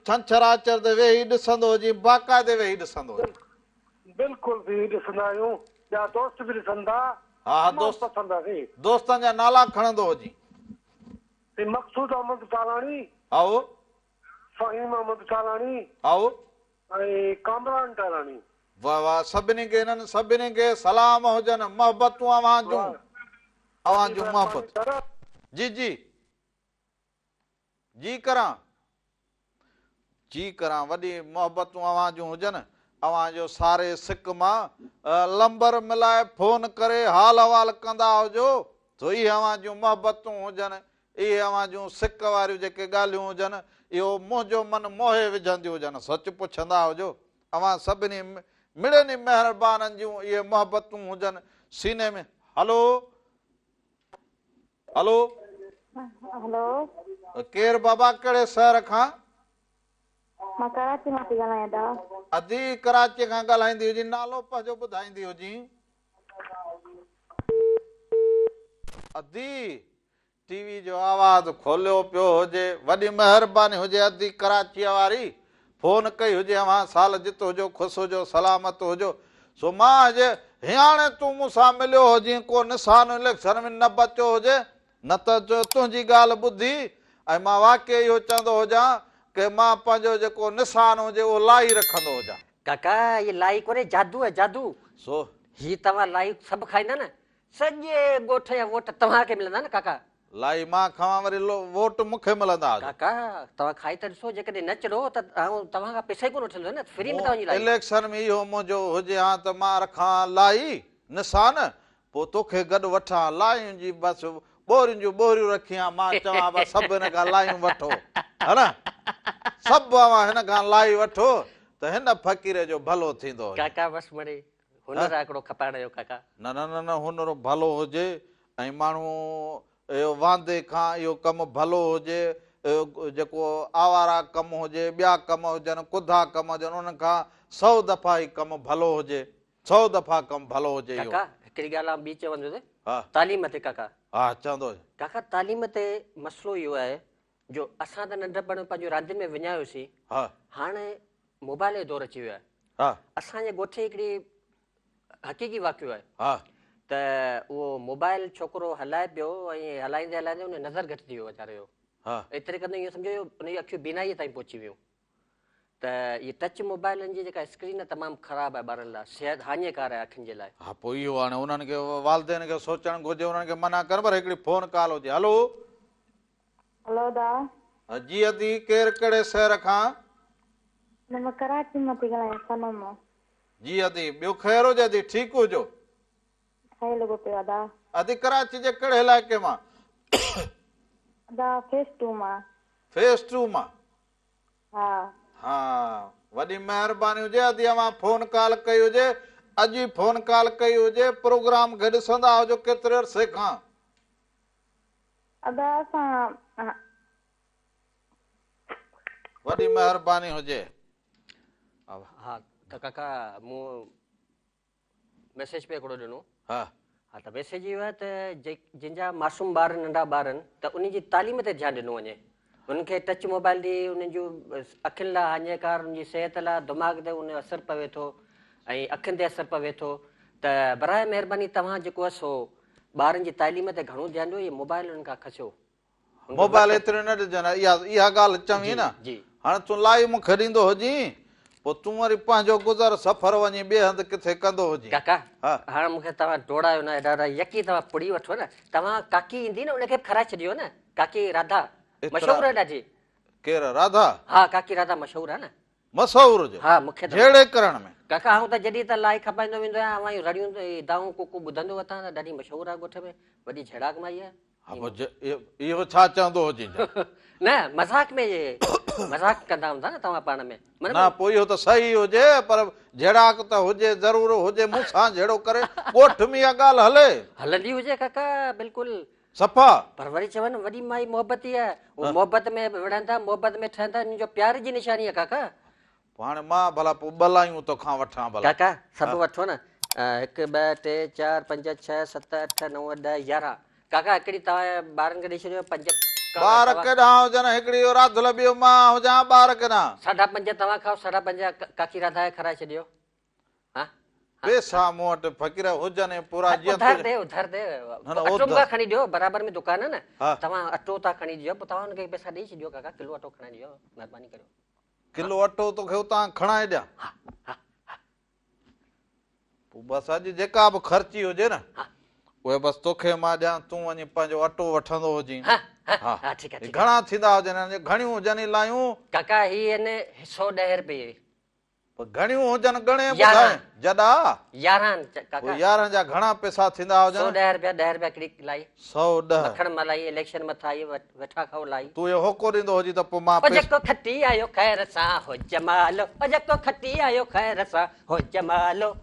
छंछर ते वेही ॾिसंदो हुजे, बाक़ाइदे वेही ॾिसंदो हुजे। बिल्कुलु बि ॾिसंदा आहियूं, ॿिया दोस्त बि ॾिसंदा। हा दोस्त पसंदि आहे। दोस्तनि जा नाला खणंदो हुजे। मक़सूद अहमद चालानी, आओ फ़हीम अहमद चालानी, आओ ऐं कामरान टालानी। वाह वाह, सभिनी खे इन्हनि सभिनी खे सलाम हुजनि, मोहबतूं अवां जूं मोहबत। जी जी जी करां वॾी मोहबतूं अवां जूं हुजनि। अवां जो सारे सिक मां लंबर मिलाए फोन करे हाल अहवाल कंदा हुजो, तो इहे अवां जूं मोहबतूं हुजनि, इहे अवां जूं सिक वारियूं जेके ॻाल्हियूं हुजनि, इहो मुंहिंजो मन मोहे विझंदियूं हुजनि, सच पुछंदा हुजो। अवां सभिनी मिड़नि महिरबाननि जूं इहे मोहबतूं हुजनि सीने में। हलो हलो हेलो, केरु बाबा, कहिड़े शहर खां? मां कराची मां थी ॻाल्हायां दा। अदी कराची खां ॻाल्हाईंदी हुजी, नालो पंहिंजो ॿुधाईंदी हुजी। अदी टीवी जो आवाज़ खोलियो पियो हुजे, वॾी महिरबानी हुजे अदी कराचीअ वारी, फोन कई हुजे, अवां साल जितो हुजो, ख़ुशि हुजो, सलामत हुजो। सो मां जे हियाणे तूं मूंसां मिलियो हुजी, को निशान इलेक्शन में न बचियो हुजे, न त जो तुंहिंजी ॻाल्हि ॿुधी ऐं मां वाक़ई इहो चवंदो हुजां कि मां पंहिंजो जेको निशान हुजे उहो लाई रखंदो हुजां। काका ये लाई कोन्हे, जादू आहे जादू। सो ही तव्हां लाई सभु खाईंदा न, सॼे ॻोठ जा वोट तव्हांखे मिलंदा न काका। लाई मां खावां वरी वोट मूंखे मिलंदा। काका तव्हां खाई त ॾिसो, जेकॾहिं न चढ़ो त तव्हां खां पैसा ई कोन वठंदो न, फ्री में तव्हांजी लाई। इलेक्शन में इहो मुंहिंजो हुजे हा त मां रखां लाई निशान, पोइ तोखे गॾु वठां लाइयुनि जी, बसि ॿोरियुनि जूं ॿोरियूं रखियां, मां चवां बसि सभु हिन खां लाइयूं वठो, है न, सभु हिन खां लाई वठो त हिन फ़क़ीर जो भलो थींदो। काका बसि वरी हुनर हिकिड़ो खपाइण जो काका। न न न न, हुनर भलो हुजे ऐं माण्हू इहो वांदे खां इहो कमु भलो हुजे, जेको आवारा कमु हुजे, ॿिया कम हुजनि, कुधा कम हुजनि, उन्हनि खां 100 दफ़ा ई कमु भलो हुजे, 100 दफ़ा कमु भलो हुजे। काका हिकिड़ी ॻाल्हि ॿी चवंदुसि, हा तालीम ते काका। हा चवंदो काका तालीम ते मसइलो इहो आहे जो असां त नंढपण पंहिंजो रांदियुनि में विञायोसीं, हा हाणे मोबाइल जो दौर अची वियो आहे। हा असांजे ॻोठे हिकिड़ी हक़ीक़ी वाक़ियो आहे हा त उहो मोबाइल छोकिरो हलाए पियो ऐं हलाईंदे हलाईंदे उन नज़र घटि थी वियो वीचारे जो। हा एतिरे कंदे इहो सम्झो उनजी अखियूं बीनाईअ ताईं पहुची वियूं। त इहे टच मोबाइलनि जी जेका स्क्रीन आहे तमामु ख़राबु आहे ॿारनि लाइ, सिहत हानिकार आहे अखियुनि जे लाइ। हा पोइ इहो हाणे उन्हनि खे वालदेन खे सोचणु घुरिजे, उन्हनि खे मना कर, पर हिकिड़ी फोन कॉल हुजे। हलो हेलो दा। जी अदी, केरु कहिड़े शहर खां? मां कराची मां थी ॻाल्हायां सनम जी अदी ॿियो ख़ैर हुजे अदी ठीकु हुजो छा लॻो पियो अदा अदी कराची जे कहिड़े इलाइक़े मां अदा फेस 2 मां फेस 2 मां हा हा वॾी महिरबानी हुजे अदी अवां फोन कॉल कई हुजे अॼु ई फोन कॉल कई हुजे प्रोग्राम खे ॾिसंदा हुजो केतिरे अरसे खां अदा असां वॾी महिरबानी हुजे हा त काका मूं मैसेज पे हिकिड़ो ॾिनो हा हा त मैसेज इहो आहे त जिन मासूम ॿार नंढा ॿार आहिनि त उन्हनि जी तालीम ते ध्यानु ॾिनो वञे उन्हनि खे टच मोबाइल ॾे उन्हनि जूं अखियुनि लाइ हानिकार उन्हनि जी सिहत लाइ दिमाग़ ते उन जो असरु पवे थो ऐं अखियुनि ते असरु पवे थो त बराए महिरबानी तव्हां जेको आहे सो ॿारनि जी तालीम ते घणो ध्यानु ॾियो इहे मोबाइल उन्हनि खां खसियो मोबाइल एतिरे न ॾिजनि इहा ॻाल्हि चवीं न जी हाणे तूं लाइव मूंखे ॾींदो हुजी पोइ तूं वरी पंहिंजो गुज़र सफ़र वञी ॿिए हंधि किथे कंदो हुजी काका हा हाणे मूंखे तव्हां डोड़ायो न ॾाढा यकी तव्हां पुड़ी वठो न तव्हां काकी ईंदी न उनखे बि खाराए छॾियो न काकी राधा मशहूरु आहे ॾाढी केरु राधा हा काकी राधा मशहूरु आहे न मशहूर हुजे हा मूंखे जहिड़े करण में काका आऊं त जॾहिं त लाई खपाईंदो वेंदो आहियां आऊं रड़ियूं दाऊं कुकू ॿुधंदो वठां त ॾाढी मशहूरु आहे ॻोठ में वॾी झड़ाक माई आहे हा इहो छा चवंदो हुजे न मज़ाक में मज़ाक कंदा हूंदा न तव्हां पाण में न पोइ इहो त सही हुजे पर जहिड़ाक त हुजे ज़रूरु हुजे मूंसां जहिड़ो करे ॻोठ में इहा ॻाल्हि हले हलंदी हुजे काका बिल्कुलु सफ़ा पर वरी चवनि वॾी माई मोहबत ई आहे उहो मोहबत में विढ़ंदा मोहबत में ठहंदा हिन जो प्यार जी निशानी आहे काका हाणे मां भला पोइ ॿलायूं तोखां वठां भला काका सभु वठो न 1 2 3 4 5 6 7 8 9 10 11 काका हिकिड़ी तव्हां ॿारनि खे ॾेई छॾियो 5 ॿार केॾां हुजनि हिकिड़ी राधल ॿियो मां हुजां ॿार केॾां 5.5 तव्हां खाओ 5.5 काकी राधा खे खाराए छॾियो हा पैसा मूं वटि फ़क़ीर हुजनि पूरा उधार दे अटो मूंखां खणी ॾियो बराबरि में दुकान आहे न हा। तव्हां अटो था खणी ॾियो पोइ तव्हां हुनखे पैसा ॾेई छॾियो काका किलो अटो खणाए ॾियो महिरबानी करियो किलो अटो तोखे उतां खणाए ॾियां पोइ बसि अॼु जेका बि ख़र्ची हुजे न उहे बसि तोखे मां ॾियां तूं वञी पंहिंजो अटो वठंदो हुजी हा ठीकु आहे घणा थींदा हुजनि घणियूं हुजनि लायूं काका ही आहिनि 110 रुपये घणियूं हुजनि घणे ॿुधाए जॾा 11 काका 11 जा घणा पैसा थींदा हुजनि 110 रुपया 10 रुपया हिकिड़ी लाई 110 मखण मलाई इलेक्शन मथां आई वेठा खाओ लाई तूं इहो होको ॾींदो हुजी त पोइ मां ओ जेको खटी आयो ख़ैर सां हो जमालो ओ जेको खटी आयो ख़ैर सां हो जमालो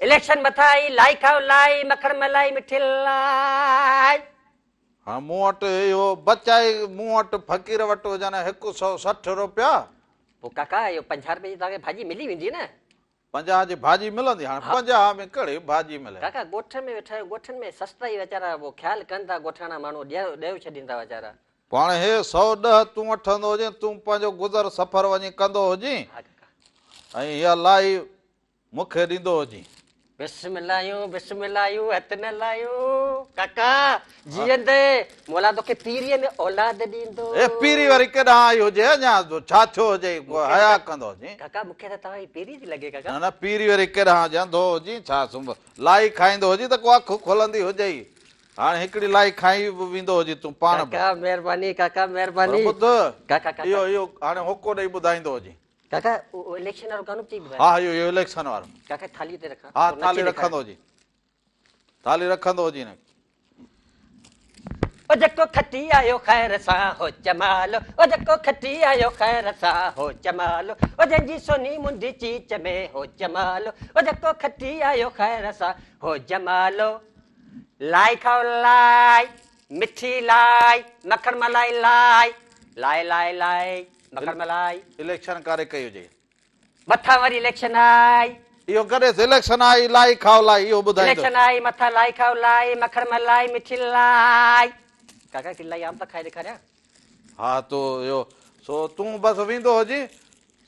इलेक्शन मथां आई लाई खाओ लाई मखण मलाई मिठी लाई हा मूं वटि इहो बचाए मूं वटि फ़क़ीर वटि हुजनि 160 रुपया पोइ काका इहो 50 रुपए जी तव्हांखे भाॼी मिली वेंदी न 50 जी भाॼी मिलंदी हाणे 50 में कहिड़ी भाॼी मिले काका ॻोठ में वेठा आहियो ॻोठनि में सस्ता ई वीचारा उहो ख़्यालु कनि था ॻोठाणा माण्हू ॾेव छॾीनि था वीचारा पाण हे 110 तूं वठंदो हुजे तूं पंहिंजो गुज़र सफ़र वञी कंदो हुजी हा काका ऐं इहा लाई मूंखे ॾींदो हुजी बिस्मिल्लाहियूं हथ न लायूं काका जीअंदे मोला तोखे पीरीअ में औलाद ॾींदो ए पीरी वरी केॾां आई हुजे अञा छा थियो हुजे हया कंदो हुजे काका मूंखे त तव्हां जी पीरी थी लॻे काका न पीरी वरी केॾां जंदो हुजी छा सुम्ह लाई खाईंदो हुजी त को अखि खोलंदी हुजे ई हाणे हिकिड़ी लाई खाई वेंदो हुजी तूं पाण काका महिरबानी काका महिरबानी ॿुध काका काका इहो हाणे होको ॾेई ॿुधाईंदो हुजी काका इलेक्शन वारो कानून चई ॿुधाए हा इहो इलेक्शन वारो काका थाली ते रखां हा थाली रखंदो हुजी थाली रखंदो हुजी न ओ जेको खटी आयो ख़ैर सां हो जमालो ओ जेको खटी आयो ख़ैर सां हो जमालो ओ जंहिंजी सोनी मुंडी चीच में हो जमालो ओ जेको खटी आयो ख़ैर सां हो जमालो लाई खाओ लाई मिठी लाई मखण मलाई लाई लाई लाई लाई मखण मलाई इलेक्शन करे कई हुजे मथां वरी इलेक्शन आई इहो कॾहिं इलेक्शन आई लाई खाओ लाई इहो ॿुधाईंदो इलेक्शन आई मथां लाई खाओ लाई मखण मलाई मिठी लाई काका की लाई आम त खाई ॾेखारियां हा तो इहो सो तूं बसि वेंदो हुजी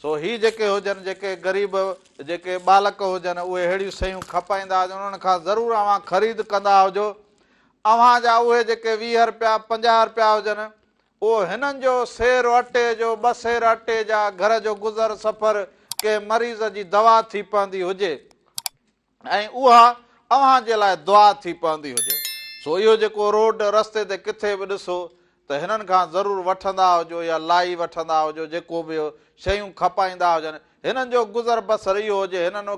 सो ही जेके हुजनि जेके ग़रीब जेके बालक हुजनि उहे अहिड़ियूं शयूं खपाईंदा हुजनि उन्हनि खां ज़रूरु अव्हां ख़रीद कंदा हुजो अव्हां जा उहे जेके 20 रुपया 50 रुपया हुजनि उहो हिननि जो सेर अटे जो 2 सेर अटे जा घर जो गुज़र सफ़र के मरीज़ जी दवा थी पवंदी हुजे ऐं उहा अव्हां जे लाइ दुआ थी पवंदी हुजे सो इहो जेको रोड रस्ते ते किथे बि ॾिसो त हिननि खां ज़रूरु वठंदा हुजो या लाई वठंदा हुजो, जेको बि शयूं खपाईंदा हुजनि। हिननि जो गुज़र बसर इहो हुजे, हिननि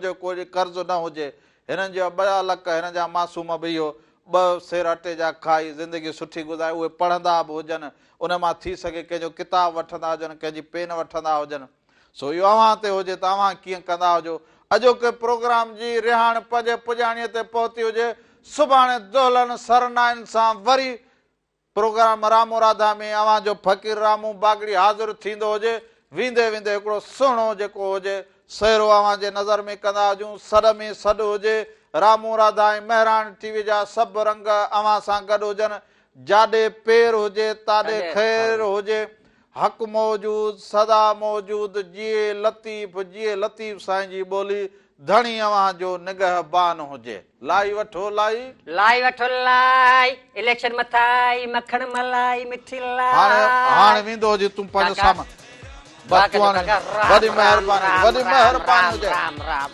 जो कोई कर्ज़ु न हुजे। हिननि जा 2 लख हिन जा मासूम बि इहो 2 सेर अटे जा खाई ज़िंदगी सुठी गुज़ारे, उहे पढ़ंदा बि हुजनि, उन मां थी सघे कंहिंजो किताब वठंदा हुजनि, कंहिंजी पेन वठंदा हुजनि। सो इहो अव्हां ते हुजे त अव्हां कीअं कंदा हुजो। अॼोके प्रोग्राम जी रिहाण पंज पुॼाणीअ ते पहुती हुजे। सुभाणे दुल्हन सरनाइन सां वरी प्रोग्राम रामू राधा में अव्हां जो फ़क़ीर रामू बागड़ी हाज़िर थींदो हुजे। वेंदे वेंदे हिकिड़ो सुहिणो जेको हुजे सहिरो अव्हां जे नज़र में कंदा हुजूं। सॾ में सॾ हुजे। रामू राधा ऐं महिराण टीवी जा सभु रंग अव्हां सां गॾु हुजनि। जाॾे पेर हुजे ताॾे ख़ैर हुजे। हक़ मौजूद सदा मौजूद। जिए लतीफ़ साईं जी ॿोली धणी अव्हां जो निगहबान हुजे। लाई वठो लाई, लाई वठो लाई, इलेक्शन मथाई मखण मलाई मिठी लाई। हाणे वेंदो हुजे तूं पंहिंजो सामान। वॾी महिरबानी हुजे। राम राम।